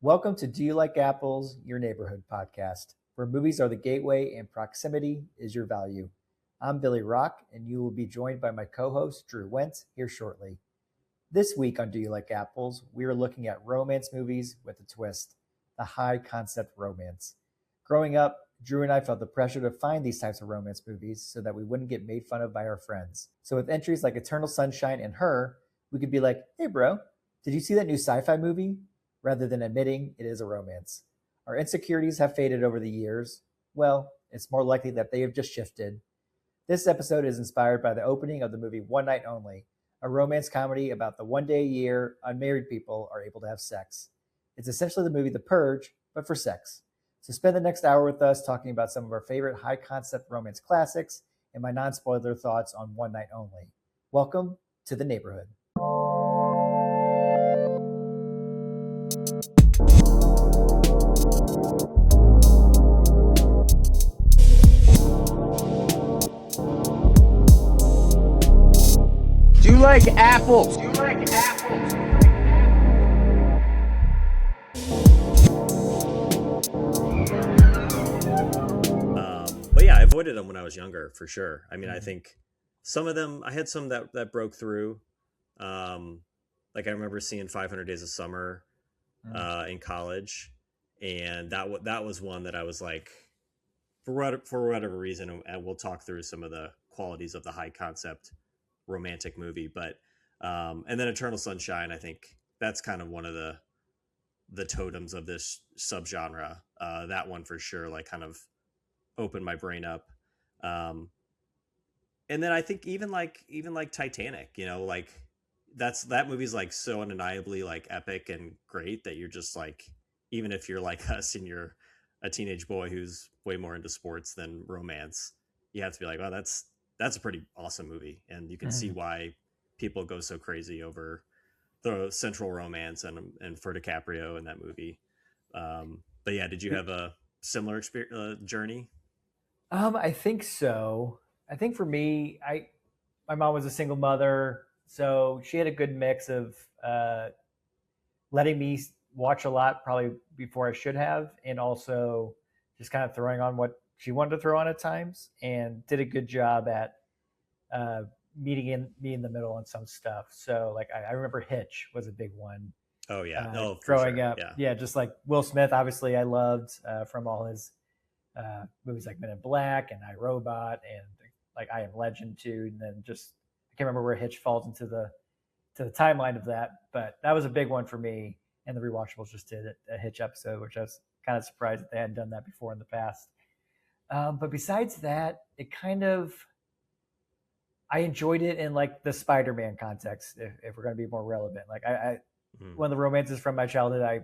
Welcome to Do You Like Apples, Your Neighborhood podcast, where movies are the gateway and proximity is your value. I'm Billy Rock, and you will be joined by my co host, Drew Wendt, here shortly. This week on Do You Like Apples, we are looking at romance movies with a twist, the high concept romance. Growing up, Drew and I felt the pressure to find these types of romance movies so that we wouldn't get made fun of by our friends. So with entries like Eternal Sunshine and Her, we could be like, hey bro, did you see that new sci-fi movie? Rather than admitting it is a romance. Our insecurities have faded over the years. Well, it's more likely that they have just shifted. This episode is inspired by the opening of the movie One Night Only, a romance comedy about the one day a year unmarried people are able to have sex. It's essentially the movie The Purge, but for sex. So spend the next hour with us talking about some of our favorite high concept romance classics and my non spoiler thoughts on One Night Only. Welcome to the neighborhood. Do you like apples? But yeah, I avoided them when I was younger, for sure. I mean, I think some of them, I had some that broke through. Like I remember seeing 500 Days of Summer in college, and that was one that I was like, for whatever reason, and we'll talk through some of the qualities of the high concept romantic movie, but and then Eternal Sunshine, I think that's kind of one of the totems of this subgenre. That one for sure, like kind of opened my brain up. And then I think even like Titanic, like that movie's like so undeniably like epic and great that you're just like, even if you're like us and you're a teenage boy who's way more into sports than romance, you have to be like, wow, that's a pretty awesome movie. And you can see why people go so crazy over the central romance and for DiCaprio in that movie. But yeah, did you have a similar experience, journey? I think so. I think for me, my mom was a single mother, so she had a good mix of letting me watch a lot, probably before I should have, and also just kind of throwing on what she wanted to throw on at times, and did a good job at meeting me in the middle on some stuff. So like I remember Hitch was a big one. Oh yeah, no, for Growing sure. up, Yeah, yeah, just like Will Smith, obviously I loved from all his movies like Men in Black and I, Robot, and like I Am Legend too. And then just I can't remember where Hitch falls into the timeline of that, but that was a big one for me. And the Rewatchables just did a Hitch episode, which I was kind of surprised that they hadn't done that before in the past. But besides that, it kind of I enjoyed it in like the Spider-Man context. If we're going to be more relevant, like one of the romances from my childhood I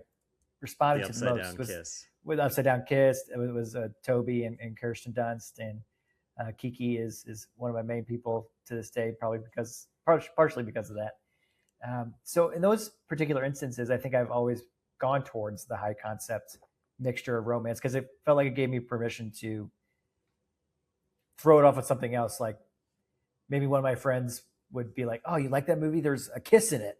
responded to the Upside most Down was Kiss. with Upside Down Kiss. It was Toby and Kirsten Dunst, and Kiki is one of my main people to this day, probably partially because of that. So in those particular instances, I think I've always gone towards the high concept mixture of romance because it felt like it gave me permission to throw it off with something else. Like maybe one of my friends would be like, "Oh, you like that movie? There's a kiss in it."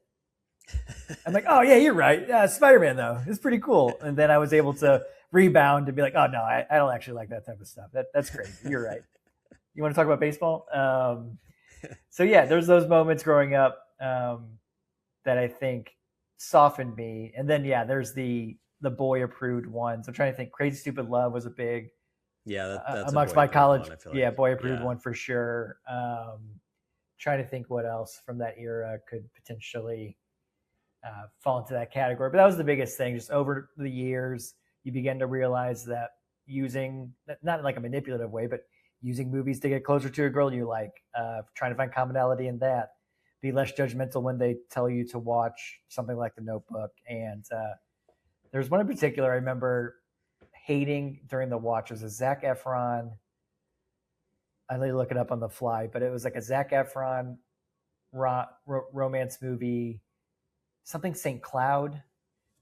I'm like, "Oh yeah, you're right. Yeah, Spider-Man though, it's pretty cool." And then I was able to rebound and be like, "Oh no, I don't actually like that type of stuff. That's crazy. You're right. You want to talk about baseball?" So yeah, there's those moments growing up that I think softened me. And then yeah, there's the boy approved ones. I'm trying to think. Crazy Stupid Love was a big Yeah, that's amongst a my boy college. one, I feel Yeah, like. boy approved Yeah. one for sure. Trying to think what else from that era could potentially fall into that category. But that was the biggest thing. Just over the years, you begin to realize that using, not in like a manipulative way, but using movies to get closer to a girl you like, trying to find commonality in that. Be less judgmental when they tell you to watch something like The Notebook. And there's one in particular I remember hating during the watch. It was a Zac Efron. I need to look it up on the fly, but it was like a Zac Efron romance movie, something St. Cloud,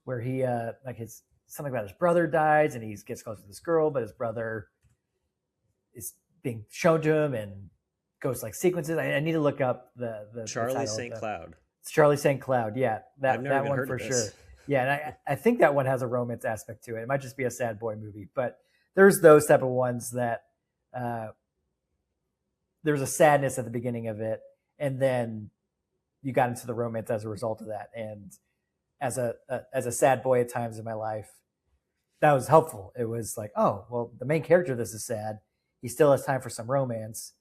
where he like his something about his brother dies and he gets close to this girl, but his brother is being shown to him and goes like sequences. I need to look up the Charlie title St. Cloud. It's Charlie St. Cloud. Yeah, I've never that even one heard for of sure. this. Yeah, and I think that one has a romance aspect to it. It might just be a sad boy movie, but there's those type of ones that uh, there's a sadness at the beginning of it, and then you got into the romance as a result of that. And as a sad boy at times in my life, that was helpful. It was like, oh, well, the main character of this is sad. He still has time for some romance,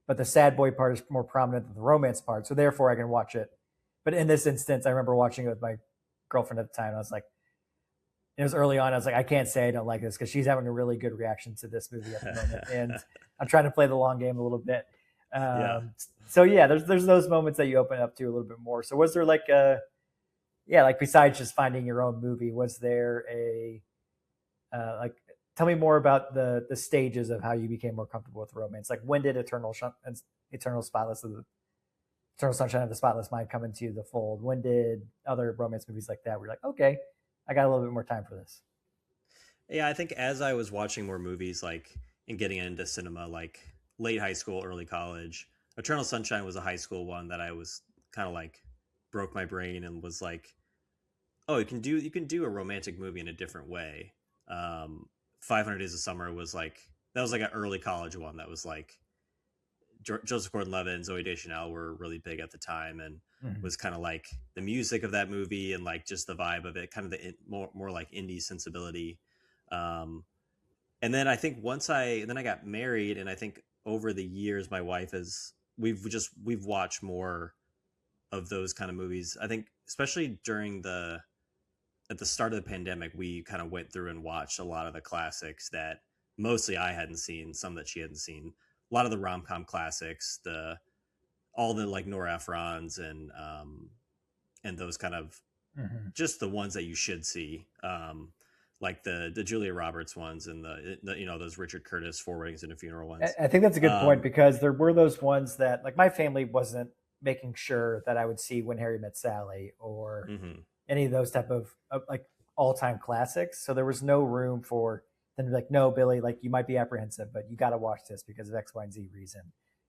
but the sad boy part is more prominent than the romance part. So therefore, I can watch it. But in this instance, I remember watching it with my girlfriend at the time. I was like, it was early on. I was like, I can't say I don't like this because she's having a really good reaction to this movie at the moment, and I'm trying to play the long game a little bit. Yeah. So yeah, there's those moments that you open up to a little bit more. So was there like like besides just finding your own movie, was there a like tell me more about the stages of how you became more comfortable with romance? Like when did Eternal Spotless of the Eternal Sunshine of the Spotless Mind come into the fold? When did other romance movies like that where you're like, okay, I got a little bit more time for this? Yeah, I think as I was watching more movies, like, and getting into cinema, like late high school, early college, Eternal Sunshine was a high school one that I was kind of like broke my brain and was like, oh, you can do a romantic movie in a different way. 500 Days of Summer was like, that was like an early college one that was like Joseph Gordon-Levitt and Zoe Deschanel were really big at the time, and Mm-hmm. was kind of like the music of that movie and like just the vibe of it, kind of the more like indie sensibility. Um, and then I think I got married, and I think over the years my wife has we've watched more of those kind of movies. I think especially during the at the start of the pandemic, we kind of went through and watched a lot of the classics that mostly I hadn't seen, some that she hadn't seen. A lot of the rom com classics, the all the like Nora Ephron's and those kind of Mm-hmm. just the ones that you should see. Like the Julia Roberts ones and the those Richard Curtis Four Weddings and a Funeral ones. I think that's a good point Um, because there were those ones that like my family wasn't making sure that I would see When Harry Met Sally or mhm. any of those type of like all time classics. So there was no room for them to be like, no, Billy, like you might be apprehensive, but you got to watch this because of X, Y, and Z reason.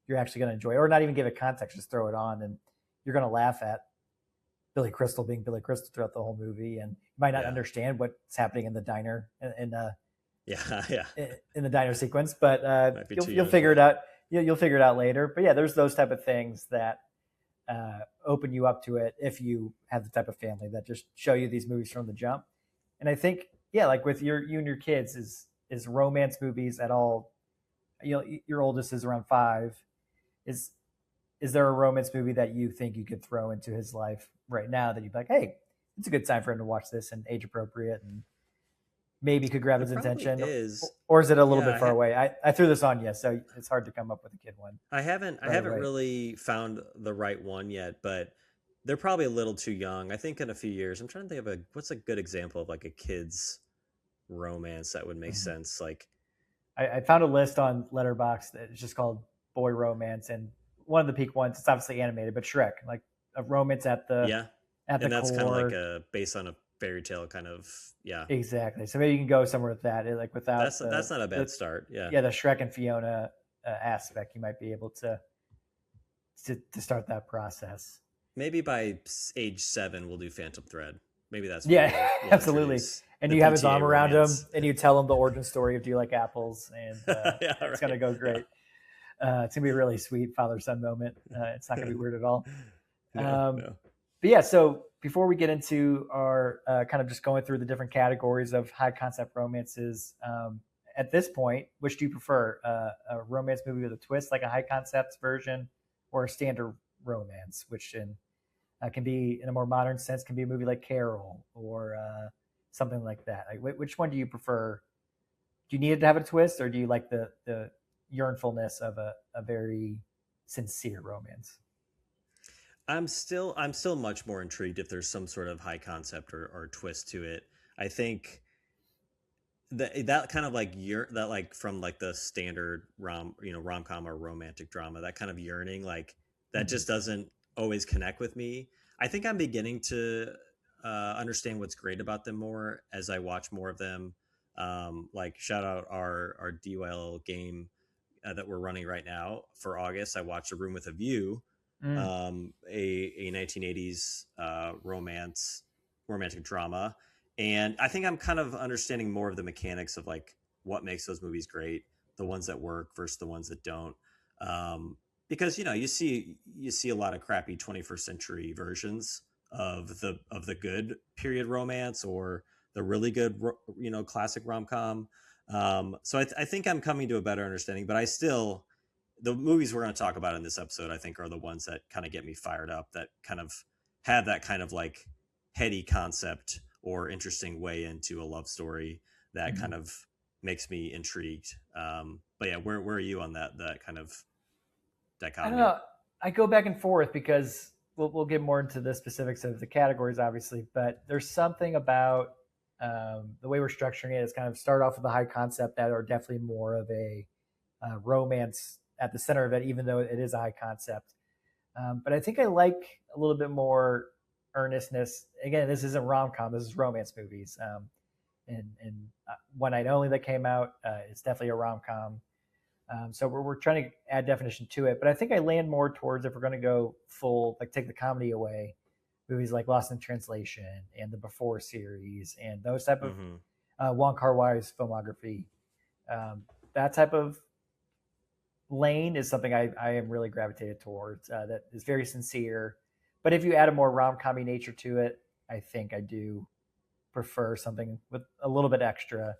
You're actually going to enjoy it, or not even give it context, just throw it on, and you're going to laugh at Billy Crystal being Billy Crystal throughout the whole movie, and you might not Yeah, understand what's happening in the diner yeah, yeah. in the diner sequence, but Might be too you'll young for figure it that. out. You'll figure it out later. But yeah, there's those type of things that open you up to it if you have the type of family that just show you these movies from the jump. And I think yeah, like with you and your kids, is romance movies at all? You know, your oldest is around 5. Is is there a romance movie that you think you could throw into his life right now that you'd be like, hey, it's a good time for him to watch this and age appropriate and maybe could grab There his probably attention, is. or is it a little Yeah, bit far away? I threw this on you, so it's hard to come up with a kid one I right haven't away. really found the right one yet, but they're probably a little too young. I think in a few years, I'm trying to think of what's a good example of like a kid's romance that would make Mhm. sense. Like, I found a list on Letterboxd that is just called Boy Romance, and one of the peak ones. It's obviously animated, but Shrek, like a romance yeah, at the and that's kind of like core. a based on a fairy tale kind of. Yeah, Exactly. So maybe you can go somewhere with that, like without that's not a bad the start. Yeah, yeah the Shrek and Fiona aspect. You might be able to start that process. maybe by age 7 we'll do Phantom Thread. Maybe that's when Yeah, we'll absolutely. introduce And the you have his arm PTA around him, romance. and you tell him the origin story of "Do you like apples?" And Yeah, it's gonna right. go Yeah. great. It's gonna be a really sweet father son moment. It's not gonna be weird at all. No, Um, no. but yeah, so before we get into our kind of just going through the different categories of high concept romances, at this point, which do you prefer? A romance movie with a twist, like a high concept version, or a standard romance, which can be in a more modern sense, can be a movie like Carol or something like that. Like, which one do you prefer? Do you need it to have a twist, or do you like the yearnfulness of a very sincere romance? I'm still much more intrigued if there's some sort of high concept or twist to it. I think that kind of like that like from like the standard rom-com or romantic drama, that kind of yearning, like that Mm-hmm. just doesn't always connect with me. I think I'm beginning to understand what's great about them more as I watch more of them. Like shout out our DUL game that we're running right now for August. I watched A Room with a View, Mm. a 1980s romance romantic drama. And I think I'm kind of understanding more of the mechanics of like what makes those movies great, the ones that work versus the ones that don't. Because you see a lot of crappy 21st century versions of the good period romance or the really good classic rom-com. So I think I'm coming to a better understanding, but I still, the movies we're going to talk about in this episode, I think, are the ones that kind of get me fired up, that kind of have that kind of like heady concept or interesting way into a love story that kind of makes me intrigued. But yeah, where are you on that kind of dichotomy? I don't know. I go back and forth because we'll get more into the specifics of the categories, obviously, but there's something about the way we're structuring it is kind of start off with a high concept that are definitely more of a romance at the center of it, even though it is a high concept. But I think I like a little bit more earnestness. Again, this isn't rom-com, this is romance movies. And One Night Only that came out, it's definitely a rom-com. So we're trying to add definition to it, but I think I land more towards, if we're going to go full, like take the comedy away, movies like Lost in Translation and the Before series and those type of Wong Kar-wai's filmography. That type of lane is something I am really gravitated towards. That is very sincere, but if you add a more rom-com-y nature to it, I think I do prefer something with a little bit extra,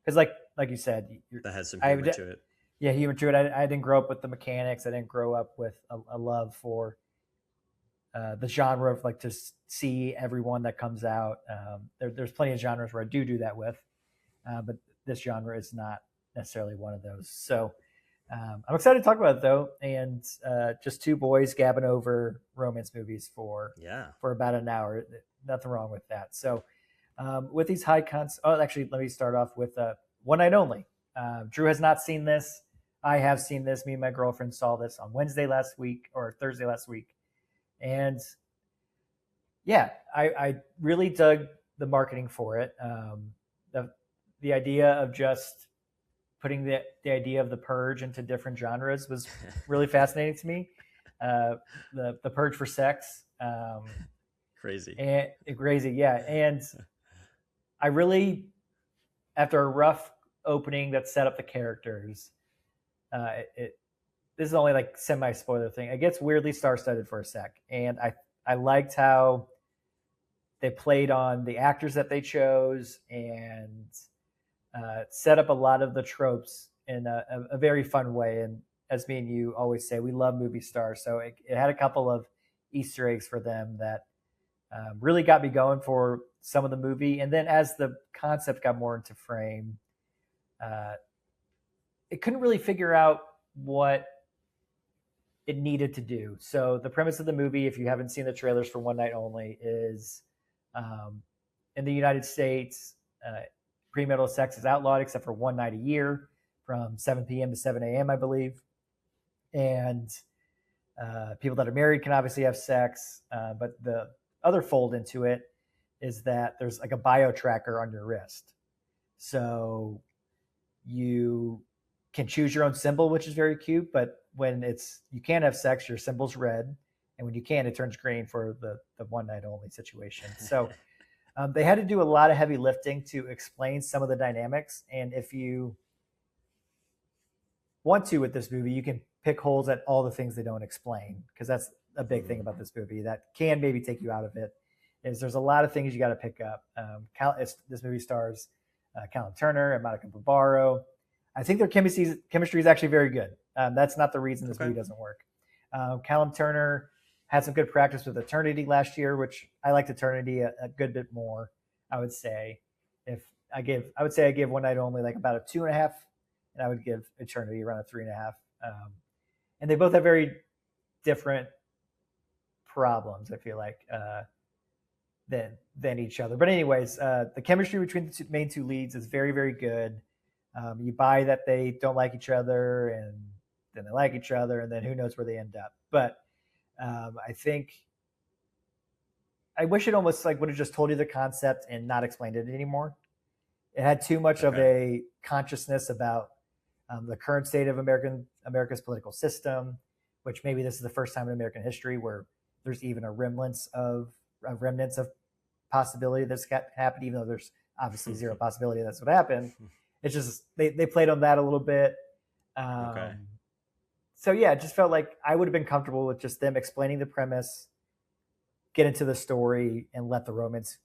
because like you said, that has some humor to it. Yeah, humor to it. I didn't grow up with the mechanics. I didn't grow up with a love for the genre of like to see everyone that comes out. There's plenty of genres where I do that with, but this genre is not necessarily one of those. So I'm excited to talk about it though, and just two boys gabbing over romance movies for about an hour. Nothing wrong with that. So with these actually, let me start off with One Night Only. Drew has not seen this. I have seen this. Me and my girlfriend saw this on Thursday last week. And yeah, I really dug the marketing for it. The idea of just putting the idea of the Purge into different genres was really fascinating to me. The Purge for sex. Crazy, yeah. And I really, after a rough opening that set up the characters, this is only like semi-spoiler thing. It gets weirdly star-studded for a sec, and I liked how they played on the actors that they chose and set up a lot of the tropes in a very fun way. And as me and you always say, we love movie stars, so it had a couple of Easter eggs for them that really got me going for some of the movie. And then as the concept got more into frame, it couldn't really figure out what it needed to do. So the premise of the movie, if you haven't seen the trailers for One Night Only, is in the United States, premarital sex is outlawed except for one night a year from 7 p.m. to 7 a.m., I believe. And people that are married can obviously have sex, but the other fold into it is that there's like a bio tracker on your wrist. So you can choose your own symbol, which is very cute, but when you can't have sex, your symbol's red, and when you can, it turns green for the one night only situation. So they had to do a lot of heavy lifting to explain some of the dynamics, and if you want to with this movie, you can pick holes at all the things they don't explain, because that's a big thing about this movie that can maybe take you out of it, is there's a lot of things you got to pick up. This movie stars Callum Turner and Monica Barbaro. I think their chemistry is actually very good. That's not the reason this movie doesn't work. Callum Turner had some good practice with Eternity last year, which I liked Eternity a good bit more, I would say. I would say I give One Night Only like about a 2.5, and I would give Eternity around a 3.5. And they both have very different problems, I feel like, than each other. But anyways, the chemistry between the main two leads is very, very good. You buy that they don't like each other, and then they like each other, and then who knows where they end up. But I think I wish it almost like would have just told you the concept and not explained it anymore. It had too much of a consciousness about the current state of America's political system, which maybe this is the first time in American history where there's even a remnants of possibility that's happened, even though there's obviously zero possibility that's what happened. It's just they played on that a little bit. Okay. So yeah, it just felt like I would have been comfortable with just them explaining the premise, get into the story, and let the romance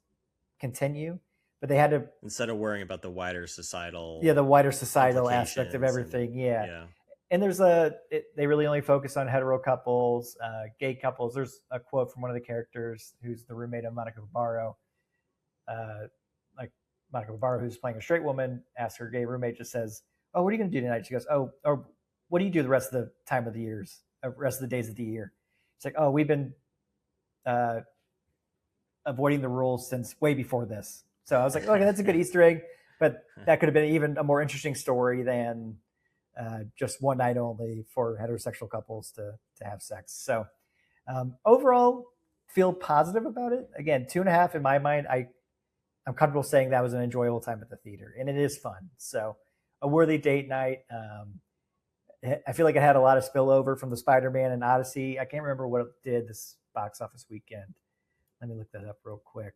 continue. But they had to, instead of worrying about the wider societal the wider societal aspect of everything. And there's they really only focus on hetero couples, gay couples. There's a quote from one of the characters who's the roommate of Monica Barbaro. Like Monica Barbaro, who's playing a straight woman, asks her gay roommate, just says, "Oh, what are you going to do tonight?" She goes, "Oh, or what do you do the rest of the time of the years, rest of the days of the year?" It's like, "Oh, we've been avoiding the rules since way before this." So I was like, okay, that's a good Easter egg, but that could have been even a more interesting story than just one night only for heterosexual couples to have sex. So overall, feel positive about it. Again, 2.5 in my mind. I'm comfortable saying that was an enjoyable time at the theater, and it is fun. So a worthy date night. I feel like it had a lot of spillover from the Spider-Man and Odyssey. I can't remember what it did this box office weekend. Let me look that up real quick.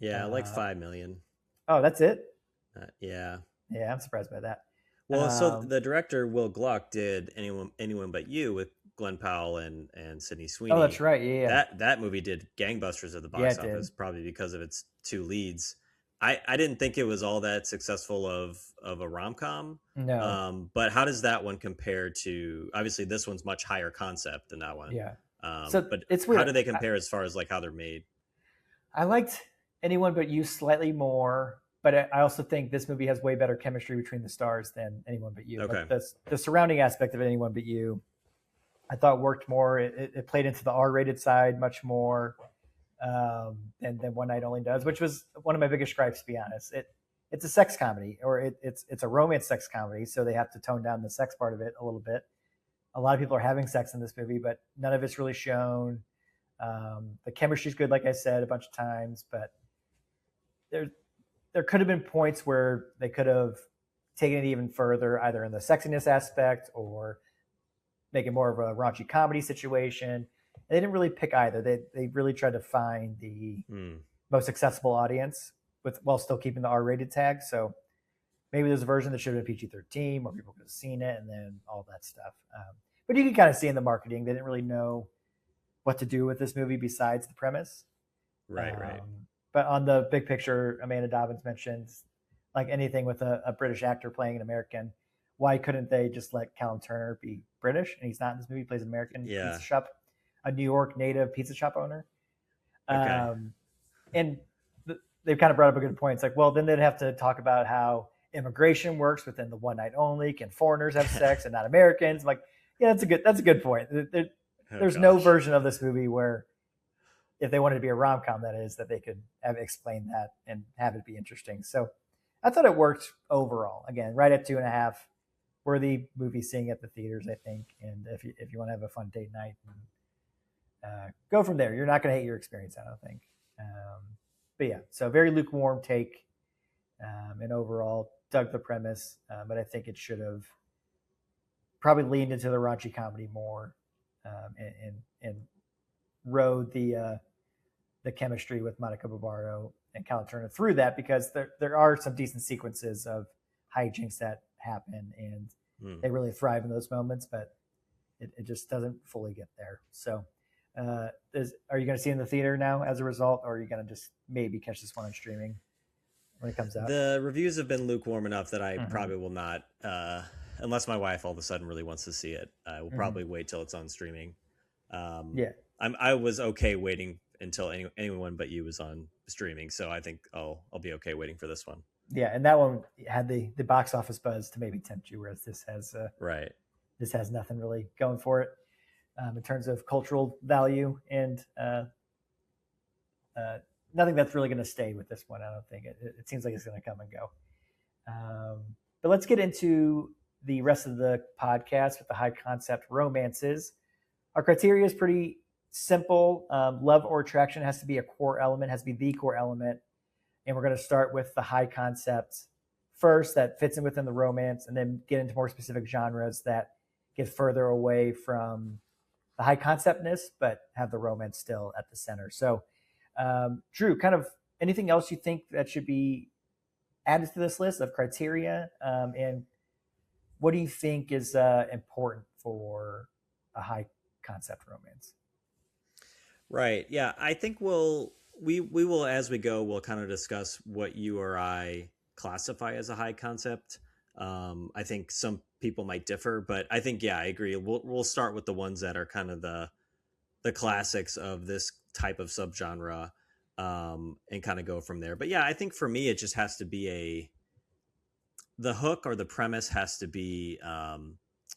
Yeah, like 5 million. Oh, that's it? Yeah. Yeah, I'm surprised by that. Well, so the director, Will Gluck, did Anyone But You with Glenn Powell and Sydney Sweeney. Oh, that's right. Yeah. That movie did gangbusters at the box office, probably because of its two leads. I didn't think it was all that successful of a rom-com. No. But how does that one compare to, obviously this one's much higher concept than that one. Yeah. But it's weird. How do they compare as far as like how they're made? I liked Anyone But You slightly more, but I also think this movie has way better chemistry between the stars than Anyone But You. Okay. But the surrounding aspect of Anyone But You, I thought worked more. It played into the R-rated side much more than One Night Only does, which was one of my biggest gripes, to be honest. It's a sex comedy, or it's a romance sex comedy, so they have to tone down the sex part of it a little bit. A lot of people are having sex in this movie, but none of it's really shown. The chemistry's good, like I said a bunch of times, but there could have been points where they could have taken it even further, either in the sexiness aspect or make it more of a raunchy comedy situation. They didn't really pick either. They really tried to find the most accessible audience while still keeping the R-rated tag. So maybe there's a version that should have been PG-13, more people could have seen it, and then all that stuff. But you can kind of see in the marketing, they didn't really know what to do with this movie besides the premise. Right. But on the big picture, Amanda Dobbins mentions, like anything with a British actor playing an American, why couldn't they just let Callum Turner be British? And he's not in this movie. He plays an American pizza shop, a New York native pizza shop owner. Okay. And they've kind of brought up a good point. It's like, well, then they'd have to talk about how immigration works within the One Night Only. Can foreigners have sex and not Americans? I'm like, yeah, that's a good point. There's no version of this movie where, if they wanted to be a rom-com, that is, that they could have explained that and have it be interesting. So I thought it worked overall. Again, right at 2.5, worthy movie seeing at the theaters, I think. And if you want to have a fun date night, go from there. You're not going to hate your experience, I don't think. But yeah, so very lukewarm take, and overall dug the premise, but I think it should have probably leaned into the raunchy comedy more, and rode the chemistry with Monica Barbaro and Callum Turner through that, because there are some decent sequences of hijinks that happen, and they really thrive in those moments, but it just doesn't fully get there. So are you going to see it in the theater now as a result, or are you going to just maybe catch this one on streaming when it comes out? The reviews have been lukewarm enough that I probably will not, unless my wife all of a sudden really wants to see it. I will probably wait till it's on streaming. I was okay waiting until Anyone But You was on streaming, so I think I'll be okay waiting for this one. Yeah, and that one had the box office buzz to maybe tempt you, whereas this has this has nothing really going for it in terms of cultural value, and nothing that's really going to stay with this one. I don't think it seems like it's going to come and go. But let's get into the rest of the podcast with the high concept romances. Our criteria is pretty simple. Love or attraction has to be a core element, has to be the core element. And we're going to start with the high concept first that fits in within the romance, and then get into more specific genres that get further away from the high conceptness, but have the romance still at the center. So Drew, kind of anything else you think that should be added to this list of criteria? And what do you think is important for a high concept romance? Right. Yeah. I think we will, as we go, we'll kind of discuss what you or I classify as a high concept. I think some people might differ, but I think, yeah, I agree. We'll start with the ones that are kind of the classics of this type of subgenre, and kind of go from there. But yeah, I think for me, it just has to be the hook or the premise has to be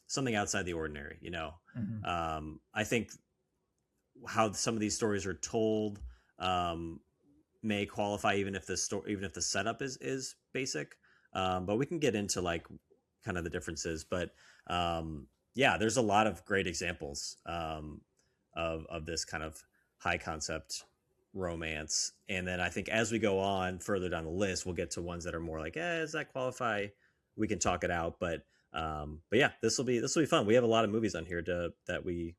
something outside the ordinary. Mm-hmm. I think how some of these stories are told may qualify even if the setup is basic. But we can get into like kind of the differences. But yeah, there's a lot of great examples of this kind of high concept romance. And then I think as we go on further down the list, we'll get to ones that are more like, does that qualify? We can talk it out. But yeah, this will be fun. We have a lot of movies on here that we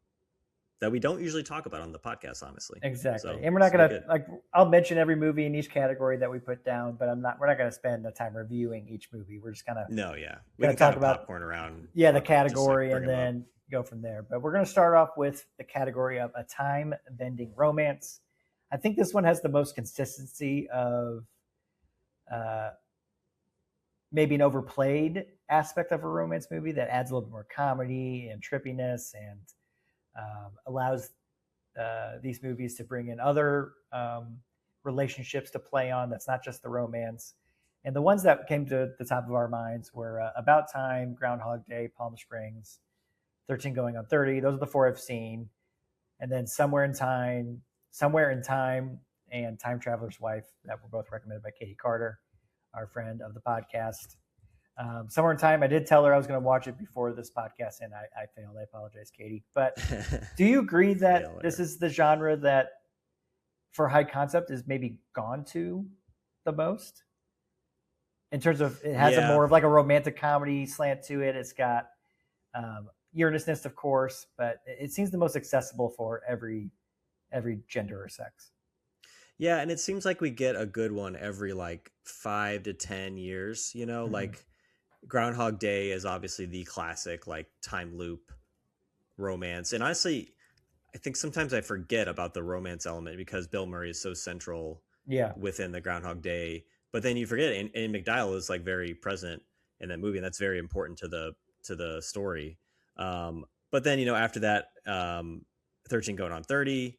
don't usually talk about on the podcast, honestly. Exactly. So, and we're not going to I'll mention every movie in each category that we put down, but we're not going to spend the time reviewing each movie. We're just kind of, we can talk about popcorn around. Yeah. The category and then go from there. But we're going to start off with the category of a time bending romance. I think this one has the most consistency of, maybe an overplayed aspect of a romance movie that adds a little bit more comedy and trippiness and, allows these movies to bring in other relationships to play on that's not just the romance. And the ones that came to the top of our minds were About Time, Groundhog Day, Palm Springs, 13 Going on 30. Those are the four I've seen. And then Somewhere in Time, and Time Traveler's Wife that were both recommended by Katie Carter, our friend of the podcast. Somewhere in Time, I did tell her I was going to watch it before this podcast, and I failed. I apologize, Katie. But do you agree that this is the genre that, for high concept, is maybe gone to the most? In terms of, it has a more of like a romantic comedy slant to it. It's got earnestness, of course, but it seems the most accessible for every gender or sex. Yeah, and it seems like we get a good one every like 5 to 10 years, mm-hmm. Like Groundhog Day is obviously the classic like time loop romance. And honestly, I think sometimes I forget about the romance element because Bill Murray is so central within the Groundhog Day. But then you forget it, and McDowell is like very present in that movie, and that's very important to the story. But then, after that, 13 Going on 30,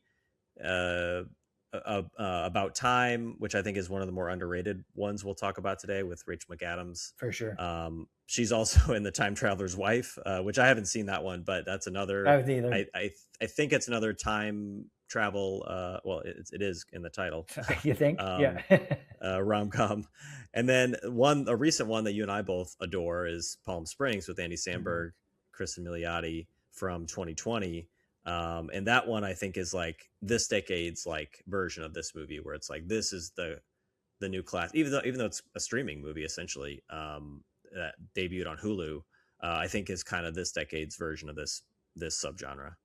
About Time, which I think is one of the more underrated ones we'll talk about today with Rachel McAdams. For sure. She's also in The Time Traveler's Wife, which I haven't seen that one, but that's another. I haven't either. I think it's another time travel. Well, it is in the title. You think? Yeah. Rom-com. And then a recent one that you and I both adore is Palm Springs with Andy Samberg, mm-hmm. Kristen Milioti from 2020. And that one I think is like this decade's like version of this movie where it's like, this is the new class, even though it's a streaming movie, essentially, that debuted on Hulu, I think is kind of this decade's version of this subgenre.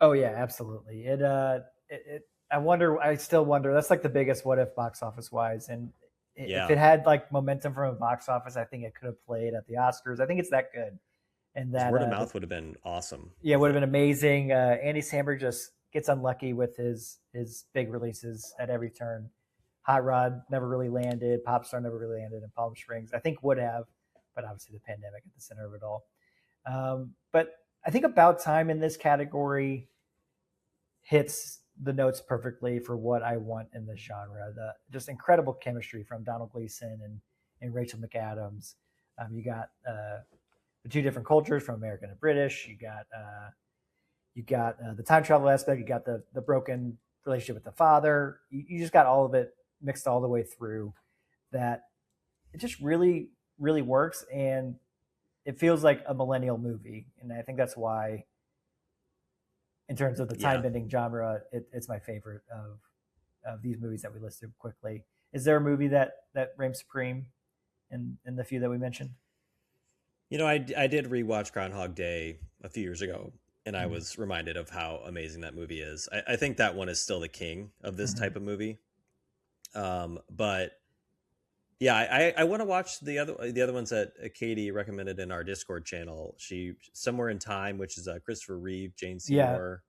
Oh yeah, absolutely. I still wonder, that's like the biggest what if box office wise. And if it had like momentum from a box office, I think it could have played at the Oscars. I think it's that good. And that word of mouth would have been awesome. Yeah, would have been amazing. Andy Samberg just gets unlucky with his big releases at every turn. Hot Rod never really landed. Popstar never really landed. And Palm Springs, I think, would have, but obviously the pandemic at the center of it all. But I think About Time in this category hits the notes perfectly for what I want in this genre. The just incredible chemistry from Donald Gleason and Rachel McAdams. You got the two different cultures from American and British. You got the time travel aspect. You got the broken relationship with the father. You just got all of it mixed all the way through. That it just really, really works, and it feels like a millennial movie. And I think that's why, in terms of the time bending genre, it's my favorite of these movies that we listed quickly. Is there a movie that reigns supreme in the few that we mentioned? I did rewatch Groundhog Day a few years ago, and I was reminded of how amazing that movie is. I think that one is still the king of this type of movie. But yeah, I want to watch the other ones that Katie recommended in our Discord channel. She Somewhere in Time, which is a Christopher Reeve, Jane Seymour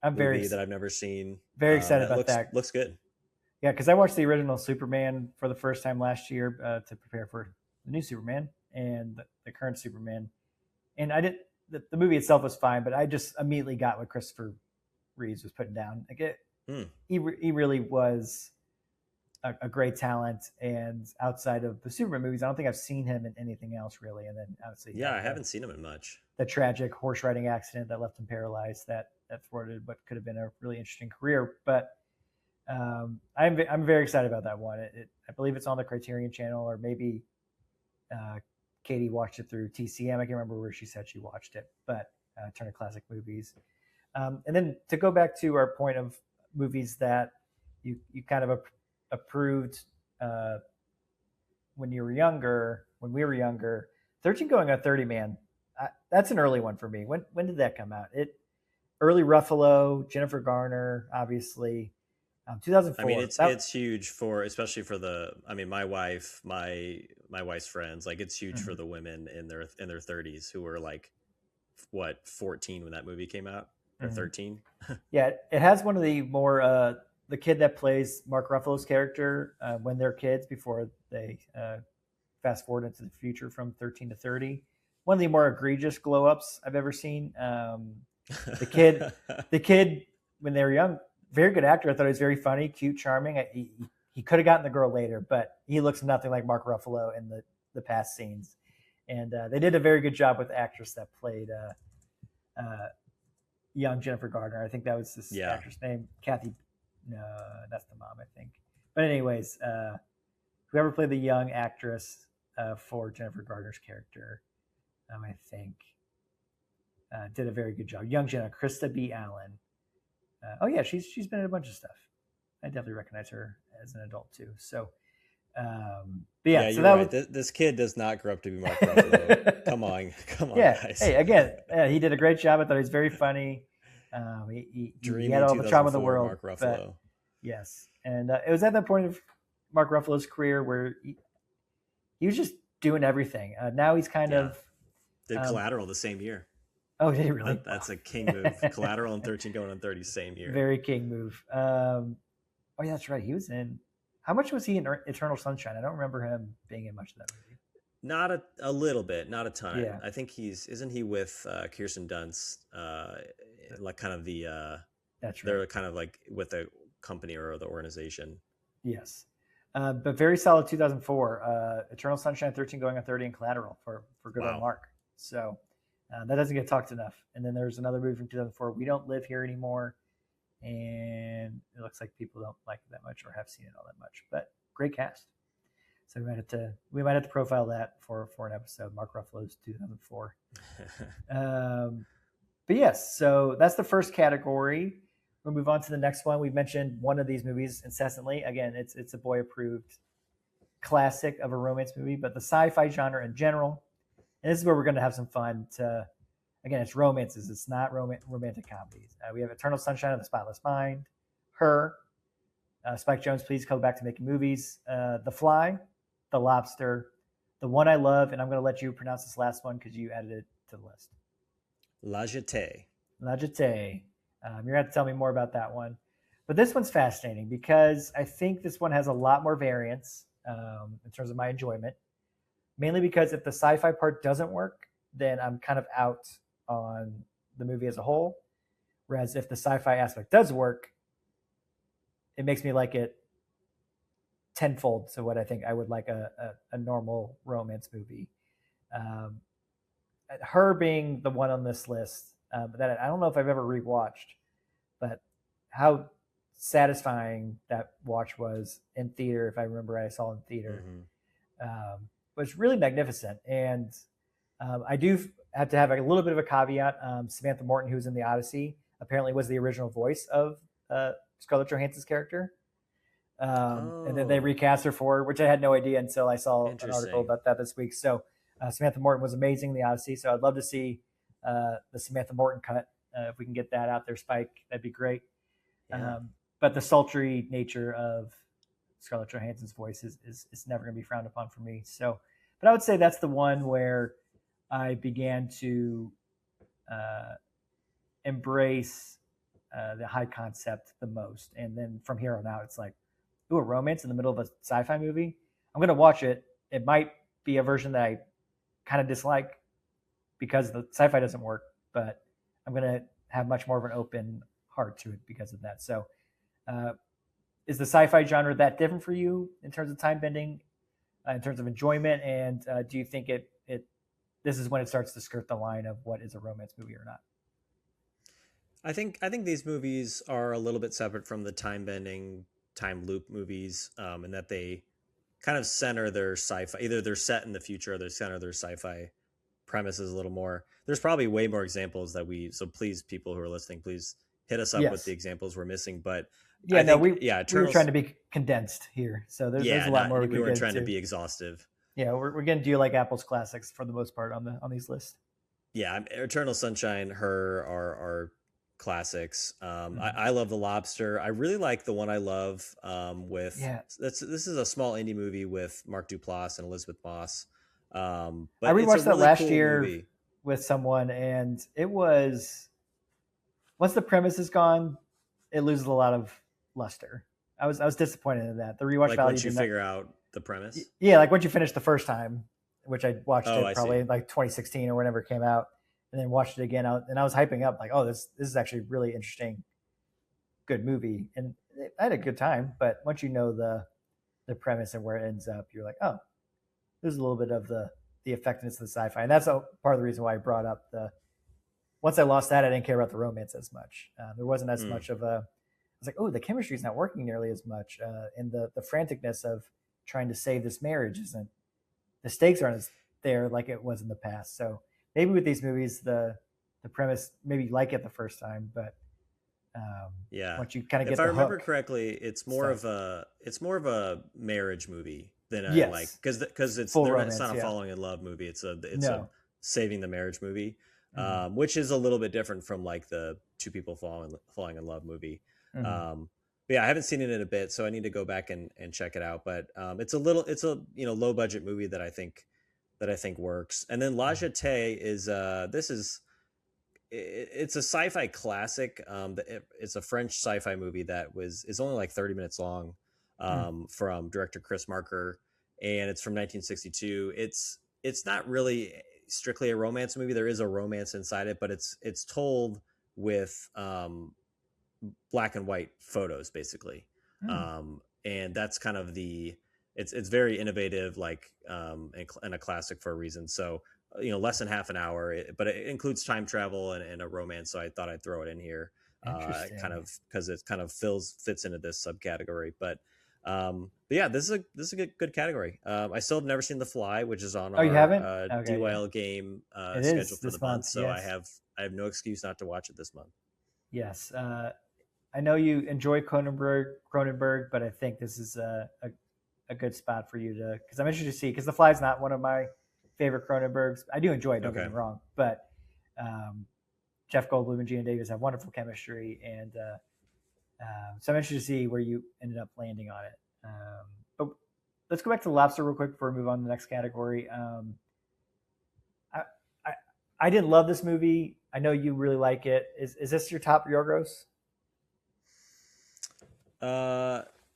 I'm movie that I've never seen. Very excited that about that. Looks good. Yeah, because I watched the original Superman for the first time last year to prepare for the new Superman and the current Superman, and I didn't. The movie itself was fine, but I just immediately got what Christopher Reeves was putting down. Like he really was a great talent, and outside of the Superman movies, I don't think I've seen him in anything else really. And then obviously, I haven't seen him in much. The tragic horse riding accident that left him paralyzed that thwarted what could have been a really interesting career. But I'm very excited about that one. I believe it's on the Criterion Channel, or maybe Katie watched it through TCM. I can't remember where she said she watched it, but Turner Classic Movies. And then to go back to our point of movies that you kind of approved when we were younger, 13 Going on 30, man, that's an early one for me. When did that come out? Early Ruffalo, Jennifer Garner, obviously. 2004. I mean, it's huge especially for my wife's friends. Like, it's huge for the women in their 30s who were like, what, 14 when that movie came out, or 13. Yeah, it has one of the more the kid that plays Mark Ruffalo's character when they're kids before they fast forward into the future from 13 to 30. One of the more egregious glow ups I've ever seen. The kid when they were young. Very good actor. I thought he was very funny, cute, charming. He could have gotten the girl later, but he looks nothing like Mark Ruffalo in the past scenes. And they did a very good job with the actress that played young Jennifer Gardner. I think that was this actress name, Kathy. No, that's the mom, I think. But anyways, whoever played the young actress for Jennifer Gardner's character, I think, did a very good job. Young Jenna, Krista B. Allen. She's been in a bunch of stuff. I definitely recognize her as an adult too. So, you're right. This kid does not grow up to be Mark Ruffalo. Come on, guys. Hey, again, he did a great job. I thought he was very funny. He had all the charm of the world. Mark Ruffalo. But, yes, and it was at that point of Mark Ruffalo's career where he was just doing everything. Now he's kind of did Collateral the same year. Oh, did he really? That's a king move. Collateral and 13 Going on 30 same year. Very king move. That's right. He was in. How much was he in Eternal Sunshine? I don't remember him being in much of that movie. Not a little bit, not a ton. Yeah. I think isn't he with Kirsten Dunst? Like kind of the. That's right. They're kind of like with a company or the organization. Yes, but very solid 2004. Eternal Sunshine, 13 Going on 30, and Collateral for good old Mark. So. That doesn't get talked enough. And then there's another movie from 2004, We Don't Live Here Anymore. And it looks like people don't like it that much or have seen it all that much. But great cast. So we might have to profile that for an episode, Mark Ruffalo's 2004. But yes, so that's the first category. We'll move on to the next one. We've mentioned one of these movies incessantly. Again, it's a boy-approved classic of a romance movie, but the sci-fi genre in general. And this is where we're going to have some fun. Again, it's romances. It's not romantic comedies. We have Eternal Sunshine of the Spotless Mind, Her, Spike Jonze, Please Come Back to Making Movies, The Fly, The Lobster, The One I Love, and I'm going to let you pronounce this last one because you added it to the list. La Jetée. La Jetée. You're going to have to tell me more about that one. But this one's fascinating because I think this one has a lot more variance in terms of my enjoyment. Mainly because if the sci-fi part doesn't work, then I'm kind of out on the movie as a whole. Whereas if the sci-fi aspect does work, it makes me like it tenfold to what I think I would like a normal romance movie. Her being the one on this list that I don't know if I've ever rewatched, but how satisfying that watch was in theater, if I remember right, I saw it in theater. Mm-hmm. Was really magnificent. And I do have to have a little bit of a caveat. Samantha Morton, who's in The Odyssey, apparently was the original voice of Scarlett Johansson's character. And then they recast her for, which I had no idea until I saw an article about that this week. So Samantha Morton was amazing in The Odyssey. So I'd love to see the Samantha Morton cut If we can get that out there, Spike, that'd be great. Yeah. But the sultry nature of Scarlett Johansson's voice is never going to be frowned upon for me. So, but I would say that's the one where I began to embrace the high concept the most. And then from here on out, it's like, ooh, a romance in the middle of a sci-fi movie. I'm going to watch it. It might be a version that I kind of dislike because the sci-fi doesn't work, but I'm going to have much more of an open heart to it because of that. So, is the sci-fi genre that different for you in terms of time bending, in terms of enjoyment? And do you think this is when it starts to skirt the line of what is a romance movie or not? I think these movies are a little bit separate from the time bending, time loop movies, in that they kind of center their sci-fi. Either they're set in the future or they center their sci-fi premises a little more. There's probably way more examples so please, people who are listening, please hit us up with the examples we're missing. But yeah, we were trying to be condensed here, so there's a lot more we weren't trying to be exhaustive. Yeah, we're going to do like Apple's classics for the most part on these lists. Yeah, Eternal Sunshine, Her are classics. I love The Lobster. I really like the one I love with this is a small indie movie with Mark Duplass and Elizabeth Moss. But I rewatched that last year with someone, and it was, once the premise is gone, it loses a lot of luster. I was disappointed in that. The rewatch value. Once you figure out the premise. Yeah, like once you finish the first time, which I watched it probably like 2016 or whenever it came out, and then watched it again, and I was hyping up like, oh, this is actually really interesting, good movie, and I had a good time. But once you know the premise and where it ends up, you're like, oh, there's a little bit of the effectiveness of the sci-fi, and that's part of the reason why I brought up once I lost that, I didn't care about the romance as much. There wasn't as much of a, I was like, oh, the chemistry is not working nearly as much, and the franticness of trying to save this marriage the stakes aren't as there like it was in the past. So maybe with these movies, the premise, maybe you like it the first time, but once you kind of get if the I remember hook, correctly, it's more of a marriage movie than yes, because it's not a falling in love movie. It's a saving the marriage movie, which is a little bit different from like the two people falling in love movie. But yeah, I haven't seen it in a bit, so I need to go back and check it out. But it's a low budget movie that I think works. And then La Jetée it's a sci-fi classic. It's a French sci-fi movie that is only like 30 minutes long, from director Chris Marker, and it's from 1962. It's not really strictly a romance movie. There is a romance inside it, but it's told with black and white photos basically. And that's kind of it's very innovative, like, and a classic for a reason. So, less than half an hour, but it includes time travel and a romance. So I thought I'd throw it in here, kind of because it kind of fits into this subcategory. But yeah, this is a good category. I still have never seen The Fly, which is on our DYL game schedule for the month. So yes. I have no excuse not to watch it this month. Yes. I know you enjoy Cronenberg, but I think this is a good spot for you because I'm interested to see, because The Fly is not one of my favorite Cronenbergs. I do enjoy it, don't get me wrong, but Jeff Goldblum and Gina Davis have wonderful chemistry, and so I'm interested to see where you ended up landing on it. But let's go back to The Lobster real quick before we move on to the next category. I didn't love this movie. I know you really like it. Is this your top Yorgos?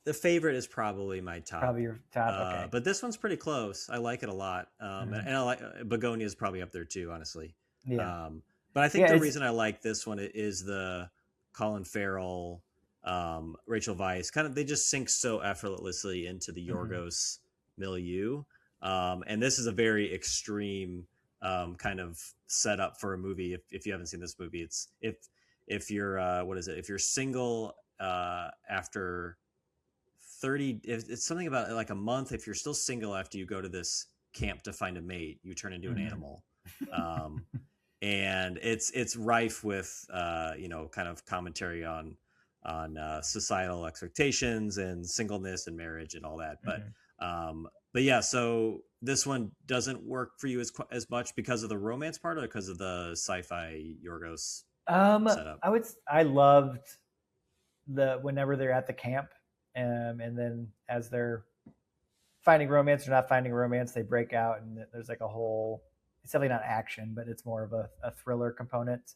The Favorite is probably my top. Probably your top. Okay. But this one's pretty close. I like it a lot. And I like Begonia is probably up there too, honestly. Yeah. But I think the reason I like this one is the Colin Farrell, Rachel Weisz, they just sink so effortlessly into the Yorgos milieu. And this is a very extreme kind of setup for a movie. If you haven't seen this movie, it's if you're if you're single after 30, it's something about like a month. If you're still single after you go to this camp to find a mate, you turn into an animal. And it's rife with kind of commentary on societal expectations and singleness and marriage and all that. But yeah, so this one doesn't work for you as much because of the romance part or because of the sci-fi Yorgos? setup? I loved whenever they're at the camp, and then as they're finding romance or not finding romance, they break out, and there's like a whole. It's definitely not action, but it's more of a thriller component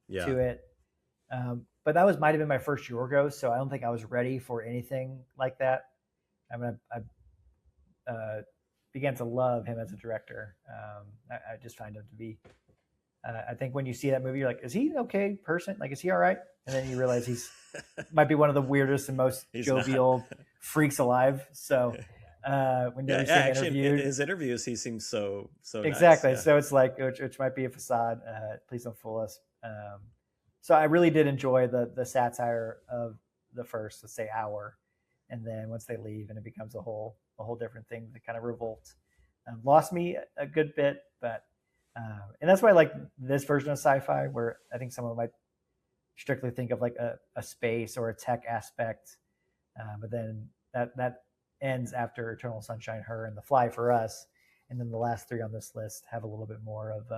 Yeah. to it. But that might have been my first Yorgos, so I don't think I was ready for anything like that. I mean, I began to love him as a director. I just find him to be. I think when you see that movie, you're like, is he an okay person? Like, is he all right? And then you realize he's might be one of the weirdest and most He's jovial not. freaks alive. So when you see him actually, interviewed, in his interviews, he seems so exactly. nice. Yeah. So it's like, which might be a facade. Please don't fool us. So I really did enjoy the satire of the first, let's say, hour, and then once they leave and it becomes a whole different thing, the kind of revolt. Lost me a good bit, but and that's why I like this version of sci-fi, where I think someone might strictly think of like a space or a tech aspect, but then that ends after Eternal Sunshine, Her, and The Fly for us, and then the last three on this list have a little bit more of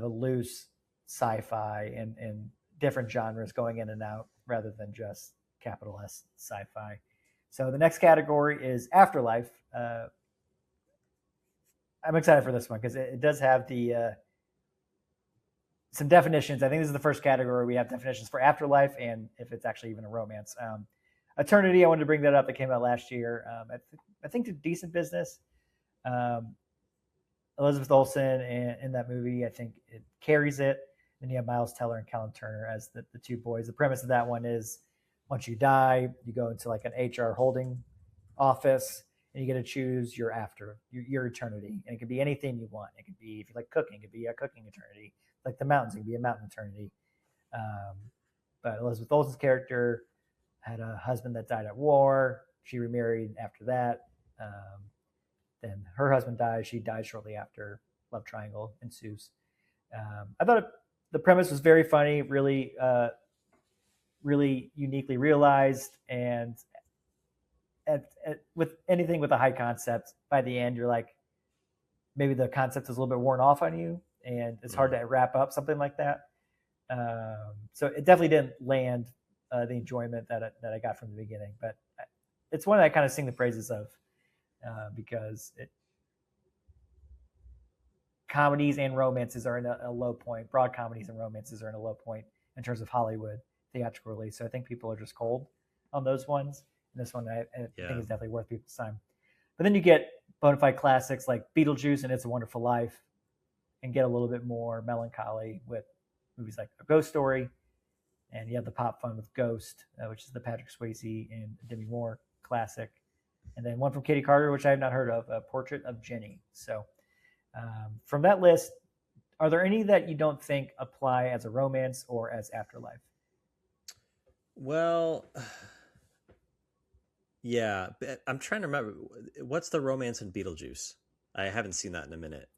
a loose sci-fi and different genres going in and out rather than just capital S sci-fi. So the next category is Afterlife. I'm excited for this one because it does have the some definitions. I think this is the first category we have definitions for Afterlife and if it's actually even a romance. Eternity, I wanted to bring that up. That came out last year. I think a decent business. Elizabeth Olsen in that movie, I think it carries it. Then you have Miles Teller and Callum Turner as the two boys. The premise of that one is once you die, you go into like an HR holding office and you get to choose your eternity. And it can be anything you want. It could be, if you like cooking, it could be a cooking eternity. Like the mountains, it could be a mountain eternity. But Elizabeth Olsen's character had a husband that died at war. She remarried after that. Then her husband dies. She dies shortly after. Love triangle ensues. I thought the premise was very funny, really, really uniquely realized, and with anything with a high concept, by the end you're like, maybe the concept is a little bit worn off on you, and it's hard to wrap up something like that. So it definitely didn't land the enjoyment that I got from the beginning, but it's one that I kind of sing the praises of because comedies and romances are in a low point. Broad comedies and romances are in a low point in terms of Hollywood theatrical release. So I think people are just cold on those ones. And this one I think is definitely worth people's time. But then you get bona fide classics like Beetlejuice and It's a Wonderful Life, and get a little bit more melancholy with movies like A Ghost Story. And you have the pop fun with Ghost, which is the Patrick Swayze and Demi Moore classic. And then one from Katie Carter, which I have not heard of, A Portrait of Jenny. So from that list, are there any that you don't think apply as a romance or as Afterlife? Well, yeah, I'm trying to remember what's the romance in Beetlejuice. I haven't seen that in a minute.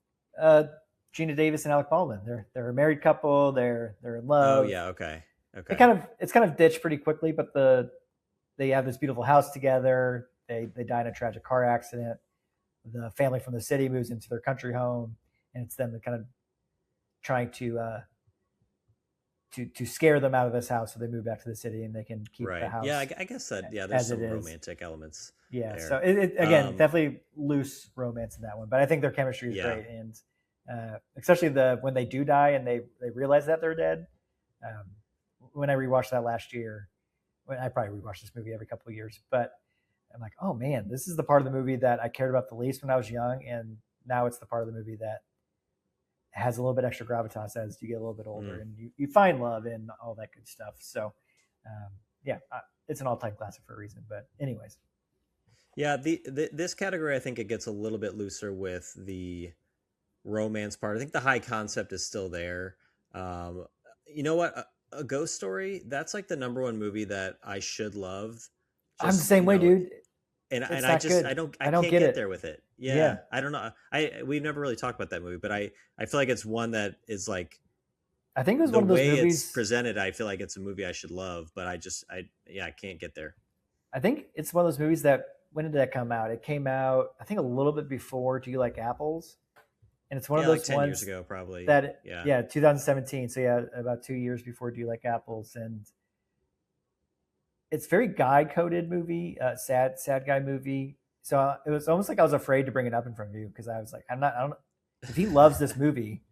Gina Davis and Alec Baldwin. They're a married couple. They're in love. Oh yeah, okay. It's kind of ditched pretty quickly, but they have this beautiful house together. They die in a tragic car accident. The family from the city moves into their country home, and it's them kind of trying to scare them out of this house so they move back to the city and they can keep the house. Yeah, I guess that. Yeah, there's some romantic elements. Yeah, there. so it again definitely loose romance in that one, but I think their chemistry is great, and especially when they do die and they realize that they're dead. When I rewatched that last year, I probably rewatched this movie every couple of years, but I'm like, oh man, this is the part of the movie that I cared about the least when I was young, and now it's the part of the movie that has a little bit extra gravitas as you get a little bit older and you find love and all that good stuff. So, it's an all-time classic for a reason. But anyways, yeah, this category I think it gets a little bit looser with the romance part. I think the high concept is still there. You know what? A Ghost Story, that's like the number one movie that I should love. I'm the same way, dude. And I can't get there with it. Yeah. I don't know. We've never really talked about that movie, but I feel like it's one that is like, I think it was one of those movies. The way it's presented, I feel like it's a movie I should love, but I can't get there. I think it's one of those movies that, when did that come out? It came out, I think, a little bit before Do You Like Apples? and it's one of Yeah, like those 10 years ones ago, probably. that Yeah. yeah, 2017. So yeah, about 2 years before Do You Like Apples, and it's very guy coded movie, sad guy movie. So it was almost like I was afraid to bring it up in front of you because I was like, I don't. If he loves this movie,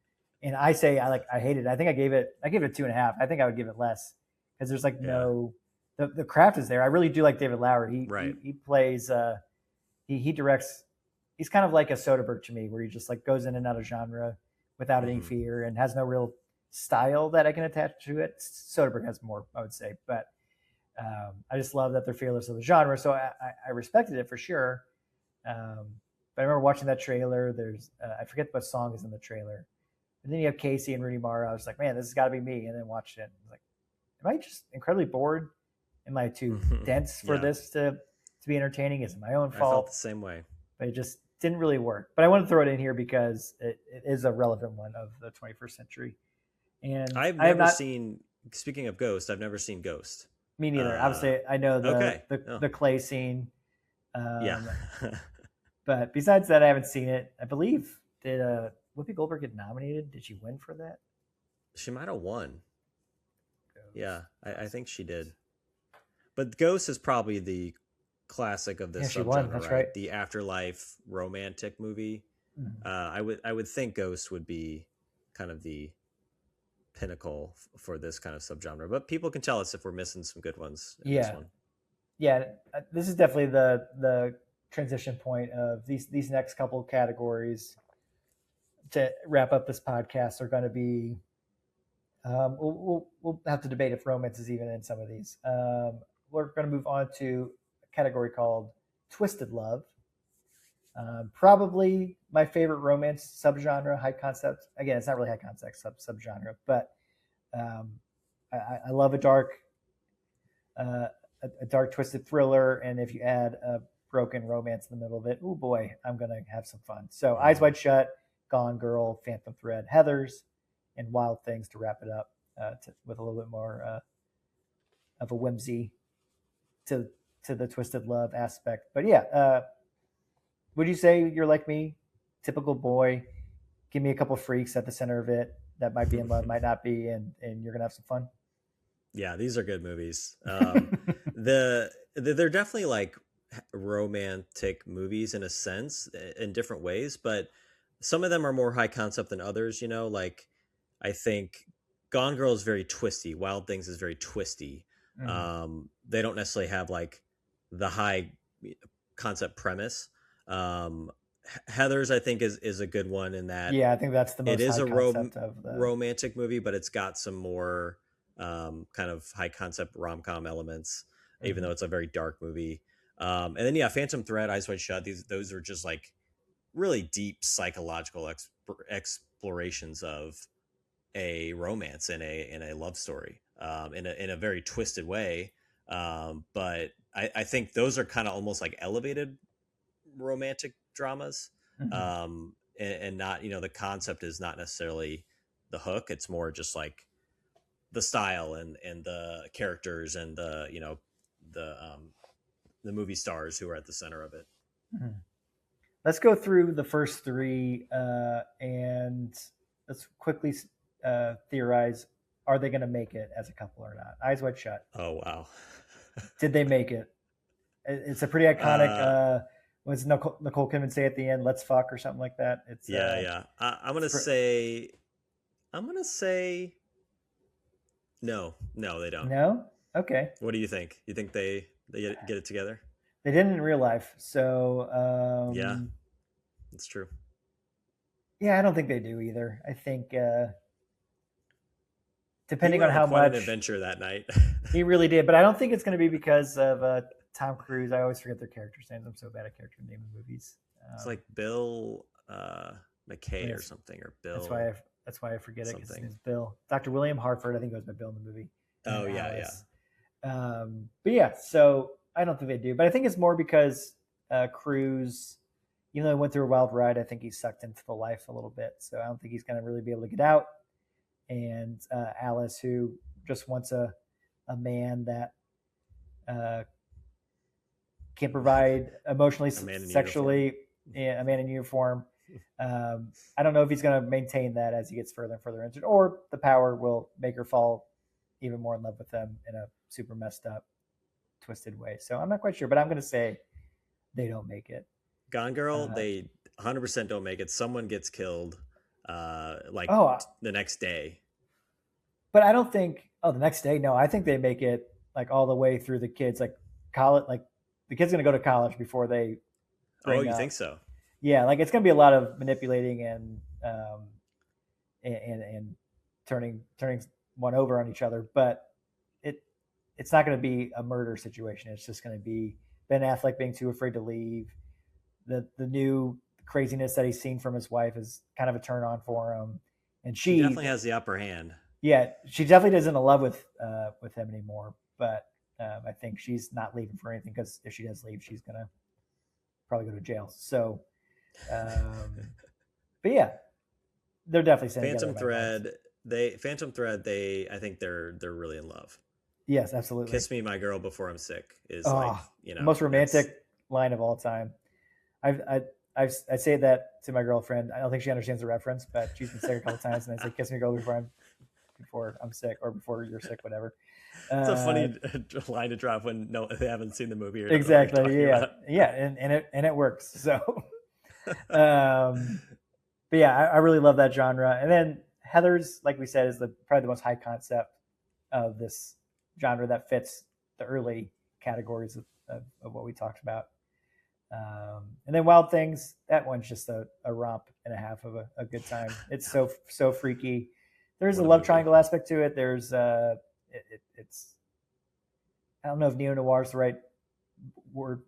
and I say I hate it, I think I gave it 2.5. I think I would give it less because there's like Yeah. no the craft is there. I really do like David Lowery. Right. He plays he directs. He's kind of like a Soderbergh to me, where he just like goes in and out of genre without any fear and has no real style that I can attach to it. Soderbergh has more, I would say, but I just love that they're fearless of the genre. So I respected it for sure. But I remember watching that trailer. There's I forget what song is in the trailer. And then you have Casey and Rooney Mara. I was like, man, this has got to be me. And then watched it. I was like, am I just incredibly bored? Am I too dense for this to be entertaining? Is it my own fault? I felt the same way. But it just didn't really work. But I want to throw it in here because it is a relevant one of the 21st century. And I've never seen, speaking of Ghost, I've never seen Ghost. Me neither. Obviously, I know the clay scene. Yeah. But besides that, I haven't seen it. I believe, did Whoopi Goldberg get nominated? Did she win for that? She might have won. Ghost. Yeah, I think she did. But Ghost is probably the classic of this subgenre, That's right? The afterlife romantic movie. Mm-hmm. I would think Ghost would be kind of the pinnacle for this kind of subgenre, but people can tell us if we're missing some good ones in this one. Yeah, this is definitely the transition point of these next couple categories to wrap up this podcast are going to be we'll have to debate if romance is even in some of these. We're going to move on to a category called Twisted Love. Probably my favorite romance subgenre, high concept. Again, it's not really high concept subgenre, but I love a dark twisted thriller, and if you add a broken romance in the middle of it, oh boy, I'm gonna have some fun. So Eyes Wide Shut, Gone Girl, Phantom Thread, Heathers, and Wild Things to wrap it up with a little bit more of a whimsy to the twisted love aspect. But yeah, would you say you're like me, typical boy? Give me a couple freaks at the center of it that might be in love, might not be, and you're gonna have some fun. Yeah, these are good movies. They're definitely like romantic movies in a sense, in different ways, but some of them are more high concept than others. You know, like I think Gone Girl is very twisty. Wild Things is very twisty. They don't necessarily have like the high concept premise. Heathers, I think, is a good one in that. Yeah, I think that's the most. It is high a concept of the romantic movie, but it's got some more kind of high concept rom-com elements, even though it's a very dark movie. And then yeah, Phantom Thread, Eyes Wide Shut. Those are just like really deep psychological explorations of a romance in a love story in a very twisted way. But I think those are kind of almost like elevated romantic dramas. And not, the concept is not necessarily the hook. It's more just like the style and the characters and the movie stars who are at the center of it. Let's go through the first three and let's quickly theorize: are they going to make it as a couple or not? Eyes Wide Shut. Oh wow! Did they make it? It's a pretty iconic. Was Nicole Kidman say at the end, "Let's fuck" or something like that? It's yeah. I'm gonna say no. They don't. No. Okay. What do you think? You think they get it together? They didn't in real life, so yeah, that's true. Yeah, I don't think they do either. I think depending on how much an adventure that night, he really did. But I don't think it's going to be because of Tom Cruise. I always forget their characters' names. I'm so bad at character name in movies. It's like Bill McKay or something, or Bill. That's why I forget it, because his name's Bill. Dr. William Hartford, I think, goes by Bill in the movie. Oh yeah. But yeah, so I don't think they do. But I think it's more because Cruise, even though he went through a wild ride, I think he's sucked into the life a little bit. So I don't think he's going to really be able to get out. And Alice, who just wants a man that can provide emotionally, sexually, a man in uniform. I don't know if he's going to maintain that as he gets further and further into it, or the power will make her fall even more in love with them in a super messed up, twisted way. So I'm not quite sure, but I'm going to say they don't make it. Gone Girl, they 100% don't make it. Someone gets killed, like Oh, the next day. but I don't think. Oh, the next day? No, I think they make it like all the way through the kids, like college. Like the kid's going to go to college before they Oh, bring you up. think so? Yeah, like it's going to be a lot of manipulating and turning one over on each other, but it's not going to be a murder situation. It's just going to be Ben Affleck being too afraid to leave. The new craziness that he's seen from his wife is kind of a turn on for him, and She definitely has the upper hand. yeah, she definitely isn't in love with him anymore. But I think she's not leaving for anything, because if she does leave, she's gonna probably go to jail. So, but yeah, they're definitely saying Phantom Thread. I think they're really in love. Yes, absolutely. Kiss me, my girl, before I'm sick is the most romantic line of all time. I say that to my girlfriend. I don't think she understands the reference, but she's been sick a couple times, and I say, "Kiss me, girl, before I'm sick, or before you're sick, whatever." It's a funny line to drop when they haven't seen the movie. Or Exactly. Yeah, yeah, and it works. So, but yeah, I really love that genre. And then Heather's, like we said, is probably the most high concept of this genre that fits the early categories of what we talked about. And then Wild Things, that one's just a romp and a half of a good time. It's so freaky. There's a love triangle aspect to it. There's it's I don't know if neo noir is the right word,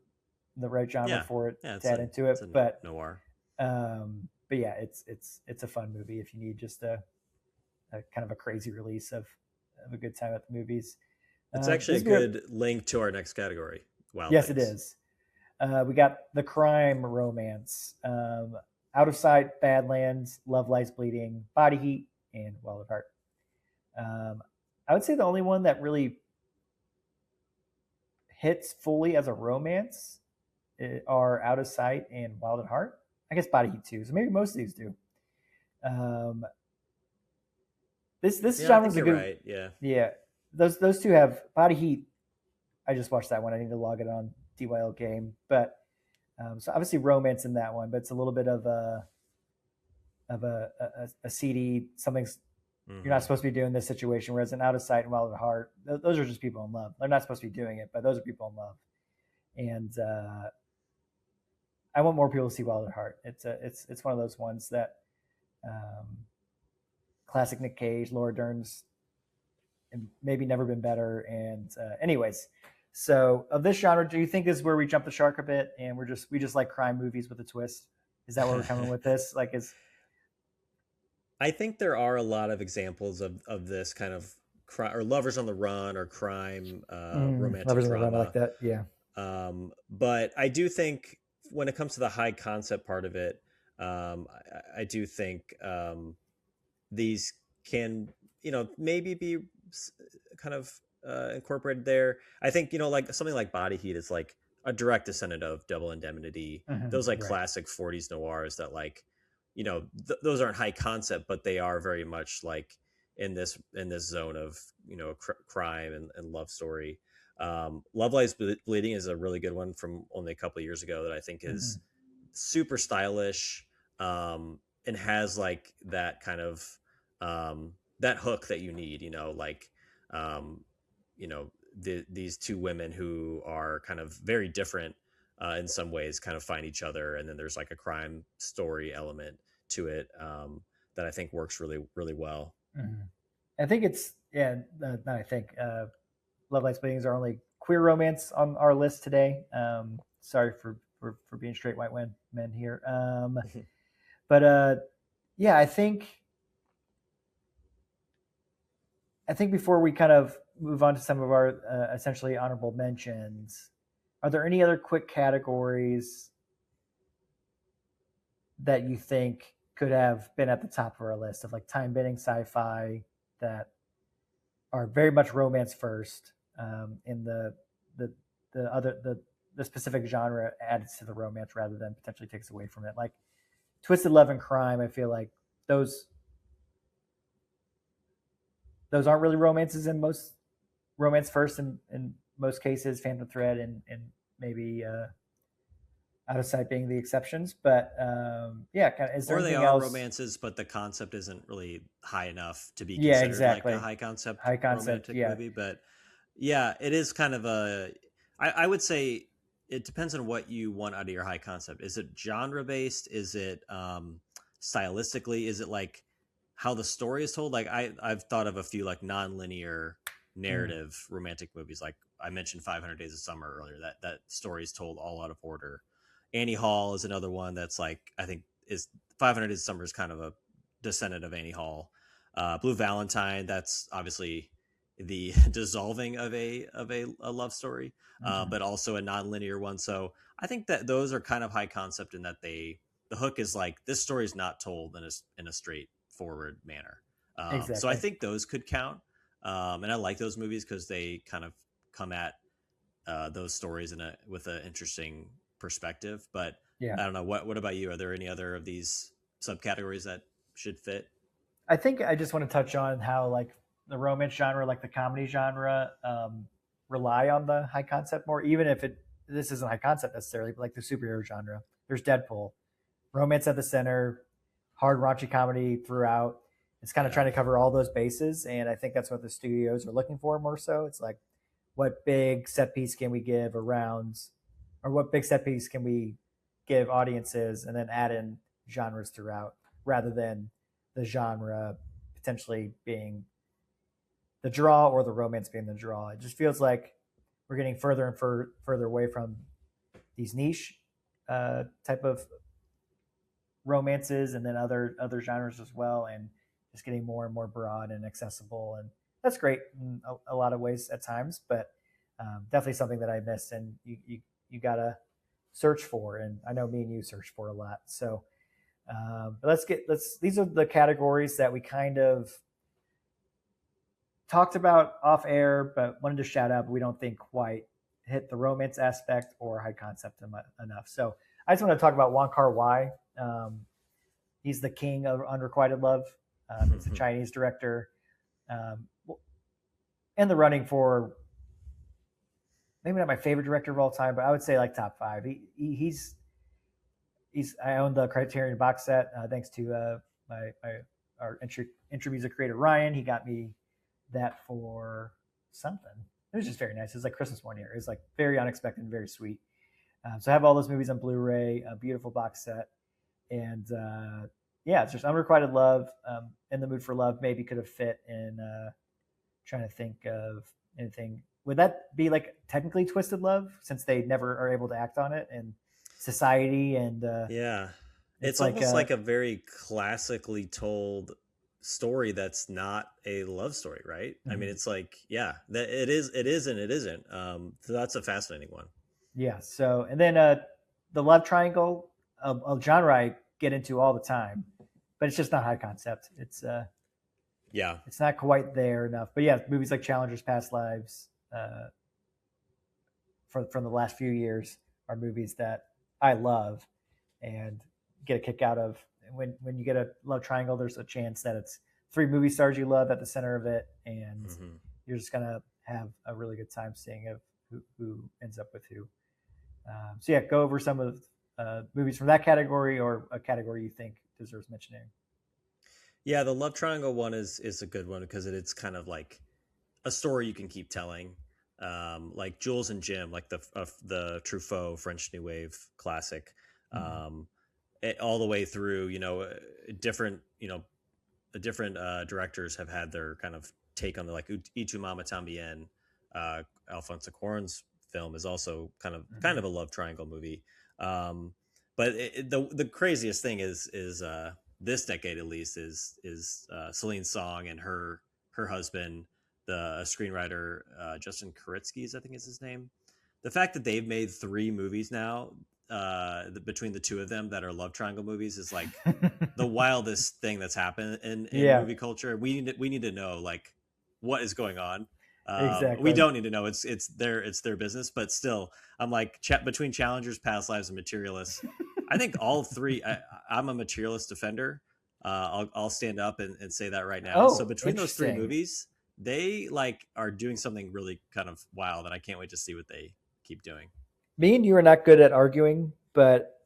the right genre for it to add into it, but noir. But yeah, it's a fun movie if you need just a kind of a crazy release of a good time at the movies. It's actually a good link to our next category. Wild Yes, Things. it is. We got the crime romance, Out of Sight, Badlands, Love Lies Bleeding, Body Heat, and Wild at Heart. I would say the only one that really hits fully as a romance are Out of Sight and Wild at Heart. I guess Body Heat too. So maybe most of these do. This genre is a good. Right. Yeah. Yeah. Those two have Body Heat. I just watched that one. I need to log it on DYL game, but so obviously romance in that one, but it's a little bit of a seedy something's you're not supposed to be doing this situation. Whereas in Out of Sight and Wild at Heart, those are just people in love. They're not supposed to be doing it, but those are people in love. And I want more people to see Wild at Heart. It's one of those ones that classic Nick Cage, Laura Dern's, and maybe never been better. And anyways. So, of this genre, do you think this is where we jump the shark a bit, and we just like crime movies with a twist? Is that where we're coming with this? I think there are a lot of examples of this kind of crime, or lovers on the run, or crime romantic lovers drama. on the run, like that, yeah. But I do think when it comes to the high concept part of it, I do think these can, maybe be kind of incorporated there. I think like something like Body Heat is like a direct descendant of Double Indemnity. Those like classic 40s noirs that those aren't high concept, but they are very much like in this zone of crime and love story. Love Lies Bleeding is a really good one from only a couple of years ago that I think is super stylish, and has like that kind of that hook that you need, these two women who are kind of very different in some ways kind of find each other, and then there's like a crime story element to it that I think works really, really well. I think Love Lies Bleeding is our only queer romance on our list today. Sorry for being straight white men here. But yeah, I think before we kind of move on to some of our essentially honorable mentions, are there any other quick categories that you think could have been at the top of our list of like time-bending sci-fi that are very much romance first, in the specific genre adds to the romance rather than potentially takes away from it? Like Twisted Love and Crime, I feel like those aren't really romances in most romance first in most cases, Phantom Thread and maybe Out of Sight being the exceptions. But yeah, is there Or they anything are else? romances, but the concept isn't really high enough to be Yeah, considered like a exactly. high concept High concept. romantic Yeah. movie. But yeah, it is kind of I would say it depends on what you want out of your high concept. Is it genre based? Is it stylistically? Is it like how the story is told? Like I've thought of a few like non-linear Mm. narrative romantic movies. Like I mentioned 500 Days of Summer earlier. That story is told all out of order. Annie Hall is another one that's like I think is 500 Days of Summer is kind of a descendant of Annie Hall. Blue Valentine, that's obviously the dissolving of a love story, Mm-hmm. but also a non-linear one. So I think that those are kind of high concept in that the hook is like this story is not told in a straightforward manner. So I Exactly. think those could count, and I like those movies because they kind of come at those stories with an interesting perspective. But Yeah. I don't know. What about you? Are there any other of these subcategories that should fit? I think I just want to touch on how like the romance genre, like the comedy genre, rely on the high concept more, even if this isn't high concept necessarily, but like the superhero genre. There's Deadpool, romance at the center, hard raunchy comedy throughout. It's kind of Yeah. trying to cover all those bases, and I think that's what the studios are looking for more so. It's like, what big set piece can we give around, or what big set piece can we give audiences, and then add in genres throughout, rather than the genre potentially being the draw or the romance being the draw. It just feels like we're getting further and further away from these niche type of romances, and then other genres as well, and just getting more and more broad and accessible, and that's great in a lot of ways at times, but definitely something that I miss, and you gotta search for, and I know me and you search for a lot. So but let's these are the categories that we kind of talked about off air, but wanted to shout out, but we don't think quite hit the romance aspect or high concept enough. So I just want to talk about Wong Kar Wai. um, He's the king of unrequited love. He's a Chinese director, um, in the running for maybe not my favorite director of all time, but I would say like top five. He's I own the Criterion box set thanks to my our intro music creator Ryan. He got me that for something. It was just very nice. It was like Christmas one year. It was like very unexpected and very sweet. So I have all those movies on Blu-ray, a beautiful box set, and yeah, it's just unrequited love. In the mood for love maybe could have fit in. Trying to think of anything. Would that be like technically twisted love since they never are able to act on it in society? And Yeah. it's It's like almost like a very classically told story that's not a love story, right? I mean, mhm. it's like, yeah, that it is and it isn't. So that's a fascinating one. Yeah. So and then the love triangle, a genre I get into all the time, but it's just not high concept. Yeah. It's not quite there enough. But yeah, movies like Challengers, Past Lives, from the last few years are movies that I love and get a kick out of. When you get a love triangle, there's a chance that it's three movie stars you love at the center of it, and Hmm. you're just gonna have a really good time seeing of who ends up with who. So yeah, go over some of movies from that category or a category you think deserves mentioning. Yeah, the love triangle one is a good one because it's kind of like a story you can keep telling. Like Jules and Jim, like the Truffaut French New Wave classic, Mm-hmm. all the way through. Different different directors have had their kind of take on the like Itu Mama Tambien. Alfonso Cuarón's film is also kind Mm-hmm. of a love triangle movie. Um, but the craziest thing is this decade at least is Celine Song and her husband, the screenwriter Justin Kuritsky, I think is his name. The fact that they've made three movies now between the two of them that are love triangle movies is like the wildest thing that's happened in Yeah, movie culture. We need to know like what is going on. We exactly. don't need to know. It's their business, but still, I'm like between Challengers, Past Lives, and Materialists. I think all three. I'm a materialist defender. I'll stand up and say that right now. So Oh, between those three interesting. movies, they like are doing something really kind of wild, and I can't wait to see what they keep doing. Me and you are not good at arguing, but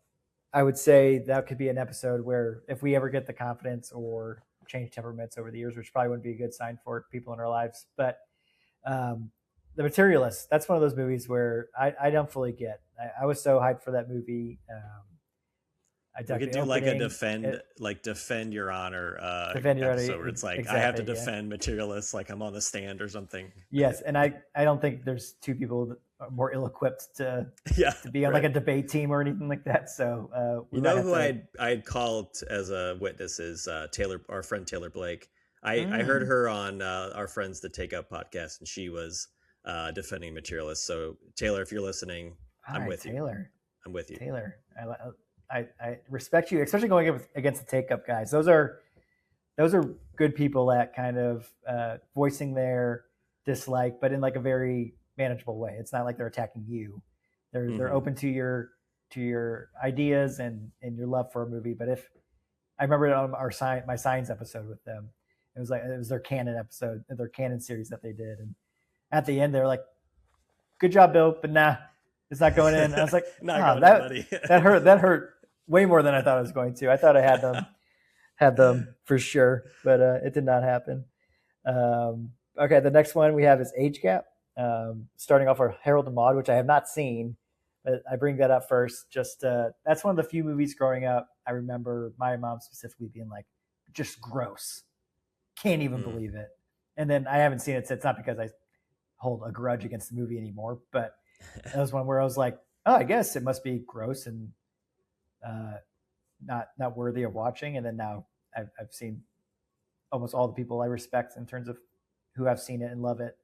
I would say that could be an episode where if we ever get the confidence or change temperaments over the years, which probably wouldn't be a good sign for people in our lives, but um, The Materialist, that's one of those movies where I don't fully get. I was so hyped for that movie. I We dug could the do like a opening. defend your honor Defend your episode where it's like I have to exactly, yeah. defend materialists, like I'm on the stand or something. Yes, and I don't think there's two people that are more ill-equipped Yeah, to be on like right. a debate team or anything like that. So we You might know have who to. I'd called as a witness is Taylor, our friend Taylor Blake. I heard Mm. her on our friends the Take Up podcast, and she was defending materialists. So Taylor, if you're listening, All I'm right, with you. Taylor. I'm with you. Taylor, I respect you, especially going against the Take Up guys. Those are good people at kind of voicing their dislike, but in like a very manageable way. It's not like they're attacking you. They're Hmm. open to your ideas and your love for a movie. But if I remember it on my science episode with them, it was their canon episode, their canon series that they did, and at the end they're like, "Good job, Bill," but nah, it's not going in. And I was like, Not "Ah, going in, buddy. that hurt way more than I thought it was going to. I thought I had them for sure, but it did not happen." Okay, the next one we have is Age Gap. Starting off our Harold and Maude, which I have not seen, but I bring that up first. Just that's one of the few movies growing up I remember my mom specifically being like, "Just gross, can't even Mm. believe it." And then I haven't seen it since. Not because I hold a grudge against the movie anymore, but that was one where I was like, "Oh, I guess it must be gross and uh, not worthy of watching." And then now I've seen almost all the people I respect in terms of who have seen it and love it.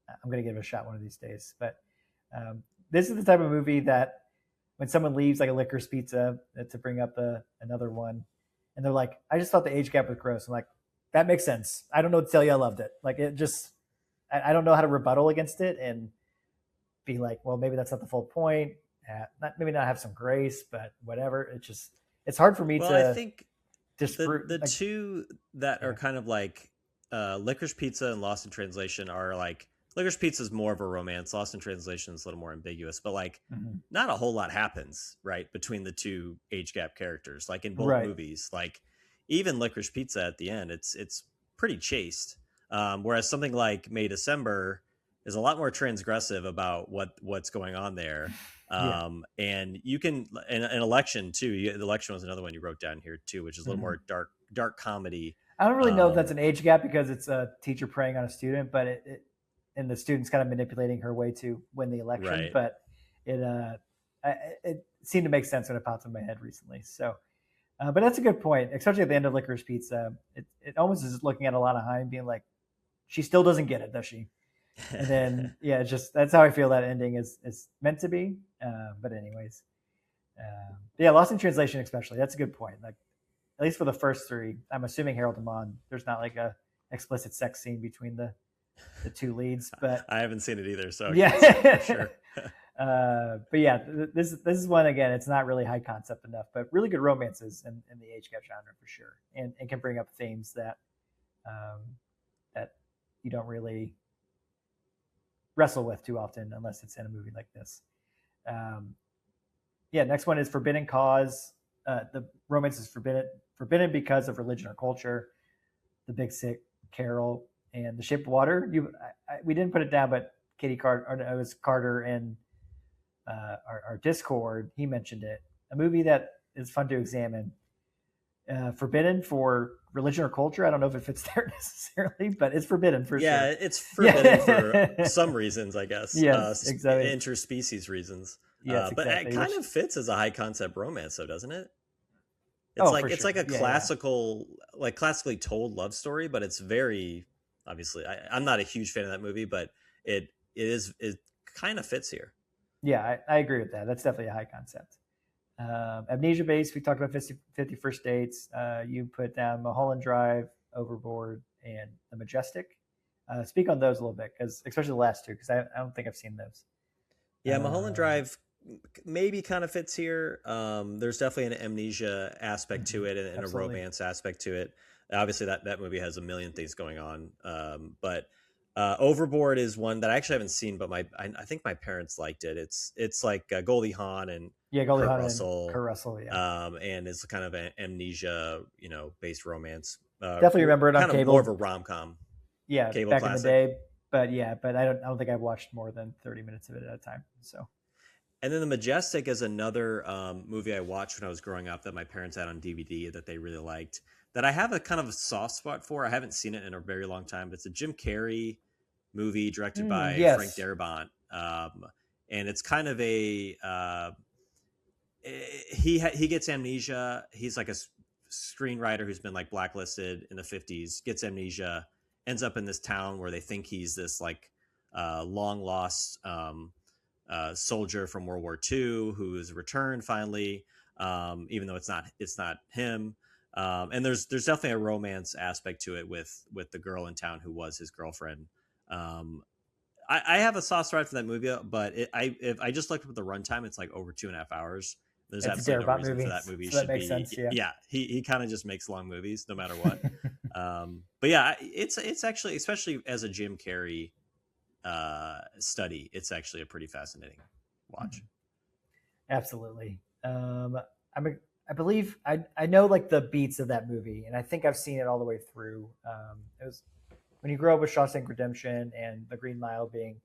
I'm going to give it a shot one of these days. But this is the type of movie that when someone leaves like a Licorice Pizza, to bring up another one, and they're like, "I just thought the age gap was gross." I'm like, that makes sense. I don't know what to tell you. I loved it. Like it just, I don't know how to rebuttal against it and be like, well, maybe that's not the full point. Maybe not have some grace, but whatever. It's hard for me Well, I to think disprove. the Like, two that are yeah. kind of like Licorice Pizza and Lost in Translation are like Licorice Pizza is more of a romance. Lost in Translation is a little more ambiguous, but like Mm-hmm. not a whole lot happens right between the two age gap characters. Like in both Right. movies, like even Licorice Pizza at the end, it's pretty chaste. Whereas something like May December is a lot more transgressive about what's going on there. Yeah. And you can an election too. The election was another one you wrote down here too, which is a little Mm-hmm. more dark comedy. I don't really know if that's Um, an age gap because it's a teacher preying on a student, but and the student's kind of manipulating her way to win the election. right. But it it seemed to make sense when it popped in my head recently. So, but that's a good point, especially at the end of Licorice Pizza. It almost is looking at Alana Haim being like, she still doesn't get it, does she? And then yeah, it's just that's how I feel that ending is meant to be. But anyways, yeah, Lost in Translation especially. That's a good point. Like at least for the first three, I'm assuming Harold and Maude, there's not like a explicit sex scene between the two leads, but I haven't seen it either, so I can't say for yeah. sure. But yeah, this is one again. It's not really high concept enough, but really good romances in the age gap genre for sure, and can bring up themes that um, that you don't really wrestle with too often unless it's in a movie like this. Um, yeah, next one is Forbidden Cause. The romance is forbidden because of religion or culture. The Big Sick, Carol, and The Shape of Water. We didn't put it down, but Katie Carter, or it was Carter in our Discord. He mentioned it. A movie that is fun to examine. Forbidden for religion or culture. I don't know if it fits there necessarily, but it's forbidden for Yeah, sure. it's forbidden for Yeah. some reasons, I guess, Yes, exactly. interspecies reasons. Yes, But it exactly. kind of fits as a high concept romance, though, doesn't it? Oh, for It's sure. like a Yeah. classically told love story, but it's very obviously. I'm not a huge fan of that movie, but it kind of fits here. Yeah, I agree with that. That's definitely a high concept. Amnesia Base, we talked about 50 First Dates. You put down Mulholland Drive, Overboard, and The Majestic. Speak on those a little bit, because especially the last two, because I don't think I've seen those. Yeah, Mulholland Drive maybe kind of fits here. There's definitely an amnesia aspect to it, and a Absolutely. romance aspect to it. Obviously, that movie has a million things going on. But Overboard is one that I actually haven't seen, but I think my parents liked it. It's like Goldie Hawn and Yeah, Goldie Kurt Hawn and Russell, Kurt Russell. Yeah, and it's kind of an amnesia, based romance. definitely remember it on Kind of more of a cable. rom com, Yeah, cable back in the classic. day. But yeah, but I don't think I've watched more than 30 minutes of it at a time. So And then The Majestic is another movie I watched when I was growing up that my parents had on DVD that they really liked. That I have a kind of a soft spot for. I haven't seen it in a very long time, but it's a Jim Carrey movie directed by Frank yes. Darabont, and it's kind of a he gets amnesia. He's like a screenwriter who's been like blacklisted in the 50s, gets amnesia, ends up in this town where they think he's this like long lost soldier from World War II who is returned finally, even though it's not him. And there's definitely a romance aspect to it with the girl in town who was his girlfriend. I have a soft spot for that movie, but if I just looked up the runtime, it's like over 2.5 hours. There's It's a absolutely no Darabont reason for movie, that movie so that should makes be. sense. Yeah. Yeah, he kind of just makes long movies no matter what. But yeah, it's actually, especially as a Jim Carrey study, it's actually a pretty fascinating watch. Absolutely. I'm a, I believe I know like the beats of that movie, and I think I've seen it all the way through. It was when you grow up with Shawshank Redemption and The Green Mile being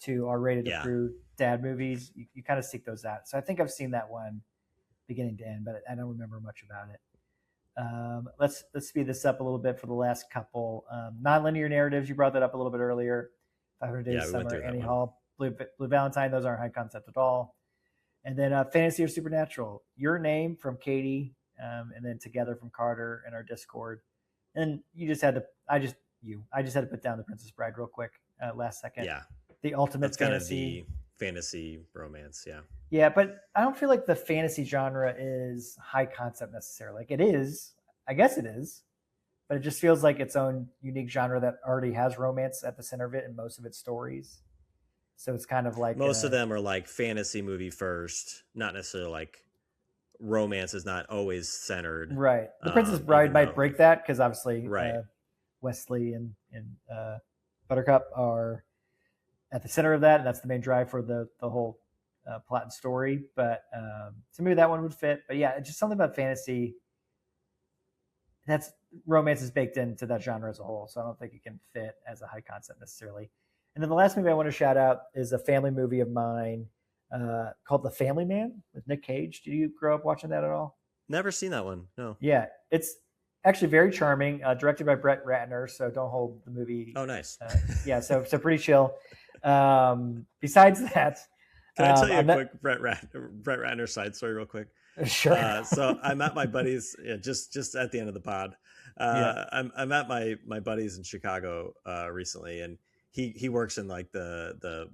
two R-rated Yeah, approved dad movies, you kind of seek those out. So I think I've seen that one beginning to end, but I don't remember much about it. Let's speed this up a little bit for the last couple. Nonlinear narratives. You brought that up a little bit earlier. 500 Days yeah, of we went Summer, through that Annie one. Hall, Blue Valentine. Those aren't high concept at all. And then Fantasy or Supernatural. Your Name from Katie, and then Together from Carter in our Discord. And you just had to. I just had to put down The Princess Bride real quick last second. Yeah, The ultimate that's kind of fantasy. the fantasy romance. Yeah. Yeah, but I don't feel like the fantasy genre is high concept necessarily. Like it is, I guess it is, but it just feels like its own unique genre that already has romance at the center of it in most of its stories. So it's kind of like Most of them are like fantasy movie first, not necessarily like romance is not always centered. right. The Princess Bride Even might though, break that because obviously right, Wesley and Buttercup are at the center of that, and that's the main drive for the whole plot and story. But so maybe that one would fit. But yeah, just something about fantasy. That's romance is baked into that genre as a whole, so I don't think it can fit as a high concept necessarily. And then the last movie I want to shout out is a family movie of mine called The Family Man with Nick Cage. Did you grow up watching that at all? never seen that one. No. Yeah, it's actually very charming. Directed by Brett Ratner, so don't hold the movie. Oh, nice. Yeah, so pretty chill. Besides that, Can I tell you a I'm not quick Brett Ratner side story real quick? sure. So I'm at my buddies, yeah, just at the end of the pod. Yeah. I'm at my buddies in Chicago recently, and he works in like the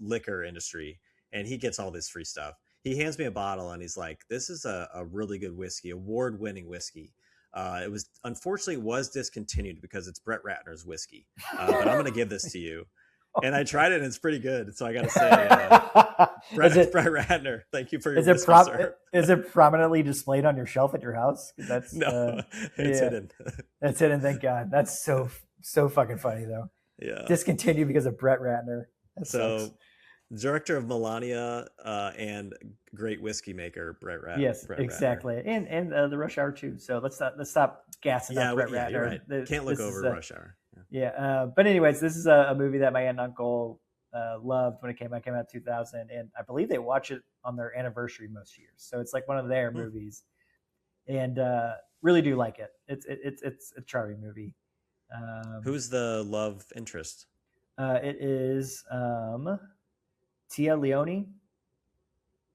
liquor industry, and he gets all this free stuff. He hands me a bottle, and he's like, "This is a really good whiskey, award-winning whiskey." It was unfortunately was discontinued because it's Brett Ratner's whiskey, but I'm going to give this to you. And I tried it, and it's pretty good. So I got to say, Brett Ratner, thank you for your whiskey, sir. Is it prominently displayed on your shelf at your house? That's No, it's yeah, hidden. that's hidden. Thank God. That's so fucking funny though. Yeah. Discontinued because of Brett Ratner. That sucks. So, director of Melania and great whiskey maker Yes, Brett Ratner. exactly. And the Rush Hour too. So let's stop gassing up Brett Yeah, Ratner. you're right. Can't look over Rush Hour. Yeah. But anyways, this is a movie that my aunt and uncle loved when it came out. It came out in 2000, and I believe they watch it on their anniversary most years. So it's like one of their movies, and really do like it. It's a charming movie. Who's the love interest? It is Tia Leone,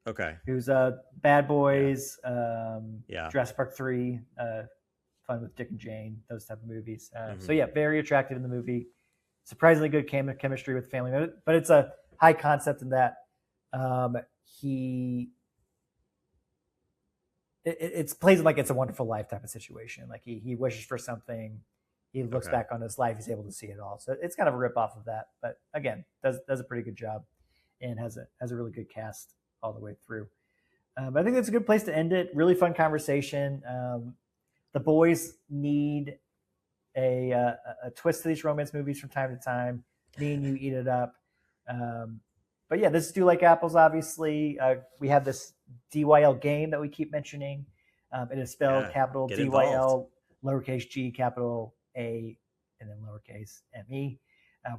Okay. who's Bad Yeah. Boys, Yeah. Jurassic Park 3, Fun with Dick and Jane, those type of movies. Mm-hmm. So yeah, very attractive in the movie. Surprisingly good chemistry with the family, but it's a high concept in that it's plays like It's a Wonderful Life type of situation. Like he wishes for something, he looks back on his life, he's able to see it all. So it's kind of a rip off of that, but again, does a pretty good job. and has a really good cast all the way through. But I think that's a good place to end it. Really fun conversation. The boys need a twist to these romance movies from time to time. Me and you eat it up. But yeah, this is Do Like Apples, obviously. We have this DYL game that we keep mentioning. It is spelled capital DYL, lowercase g, capital A, and then lowercase M-E.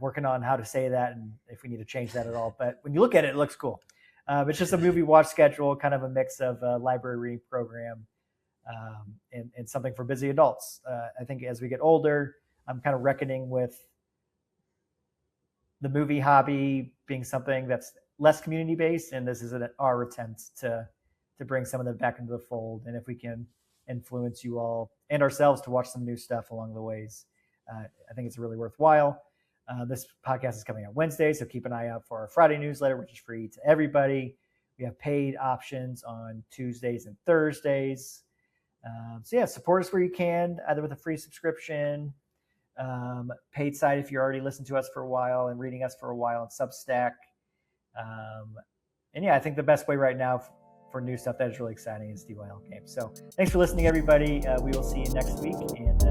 Working on how to say that and if we need to change that at all. But when you look at it, it looks cool. It's just a movie watch schedule, kind of a mix of a library reading program and something for busy adults. I think as we get older, I'm kind of reckoning with the movie hobby being something that's less community-based, and this is our attempt to bring some of them back into the fold. And if we can influence you all and ourselves to watch some new stuff along the ways, I think it's really worthwhile. This podcast is coming out Wednesday, so keep an eye out for our Friday newsletter, which is free to everybody. We have paid options on Tuesdays and Thursdays. So yeah, support us where you can, either with a free subscription, paid side if you're already listening to us for a while and reading us for a while on Substack. And yeah, I think the best way right now for new stuff that is really exciting is DYL games. So thanks for listening, everybody. We will see you next week. And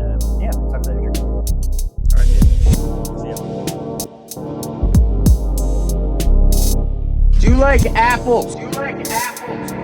yeah, talk to you later. All right, see ya. Do you like apples? Do you like apples?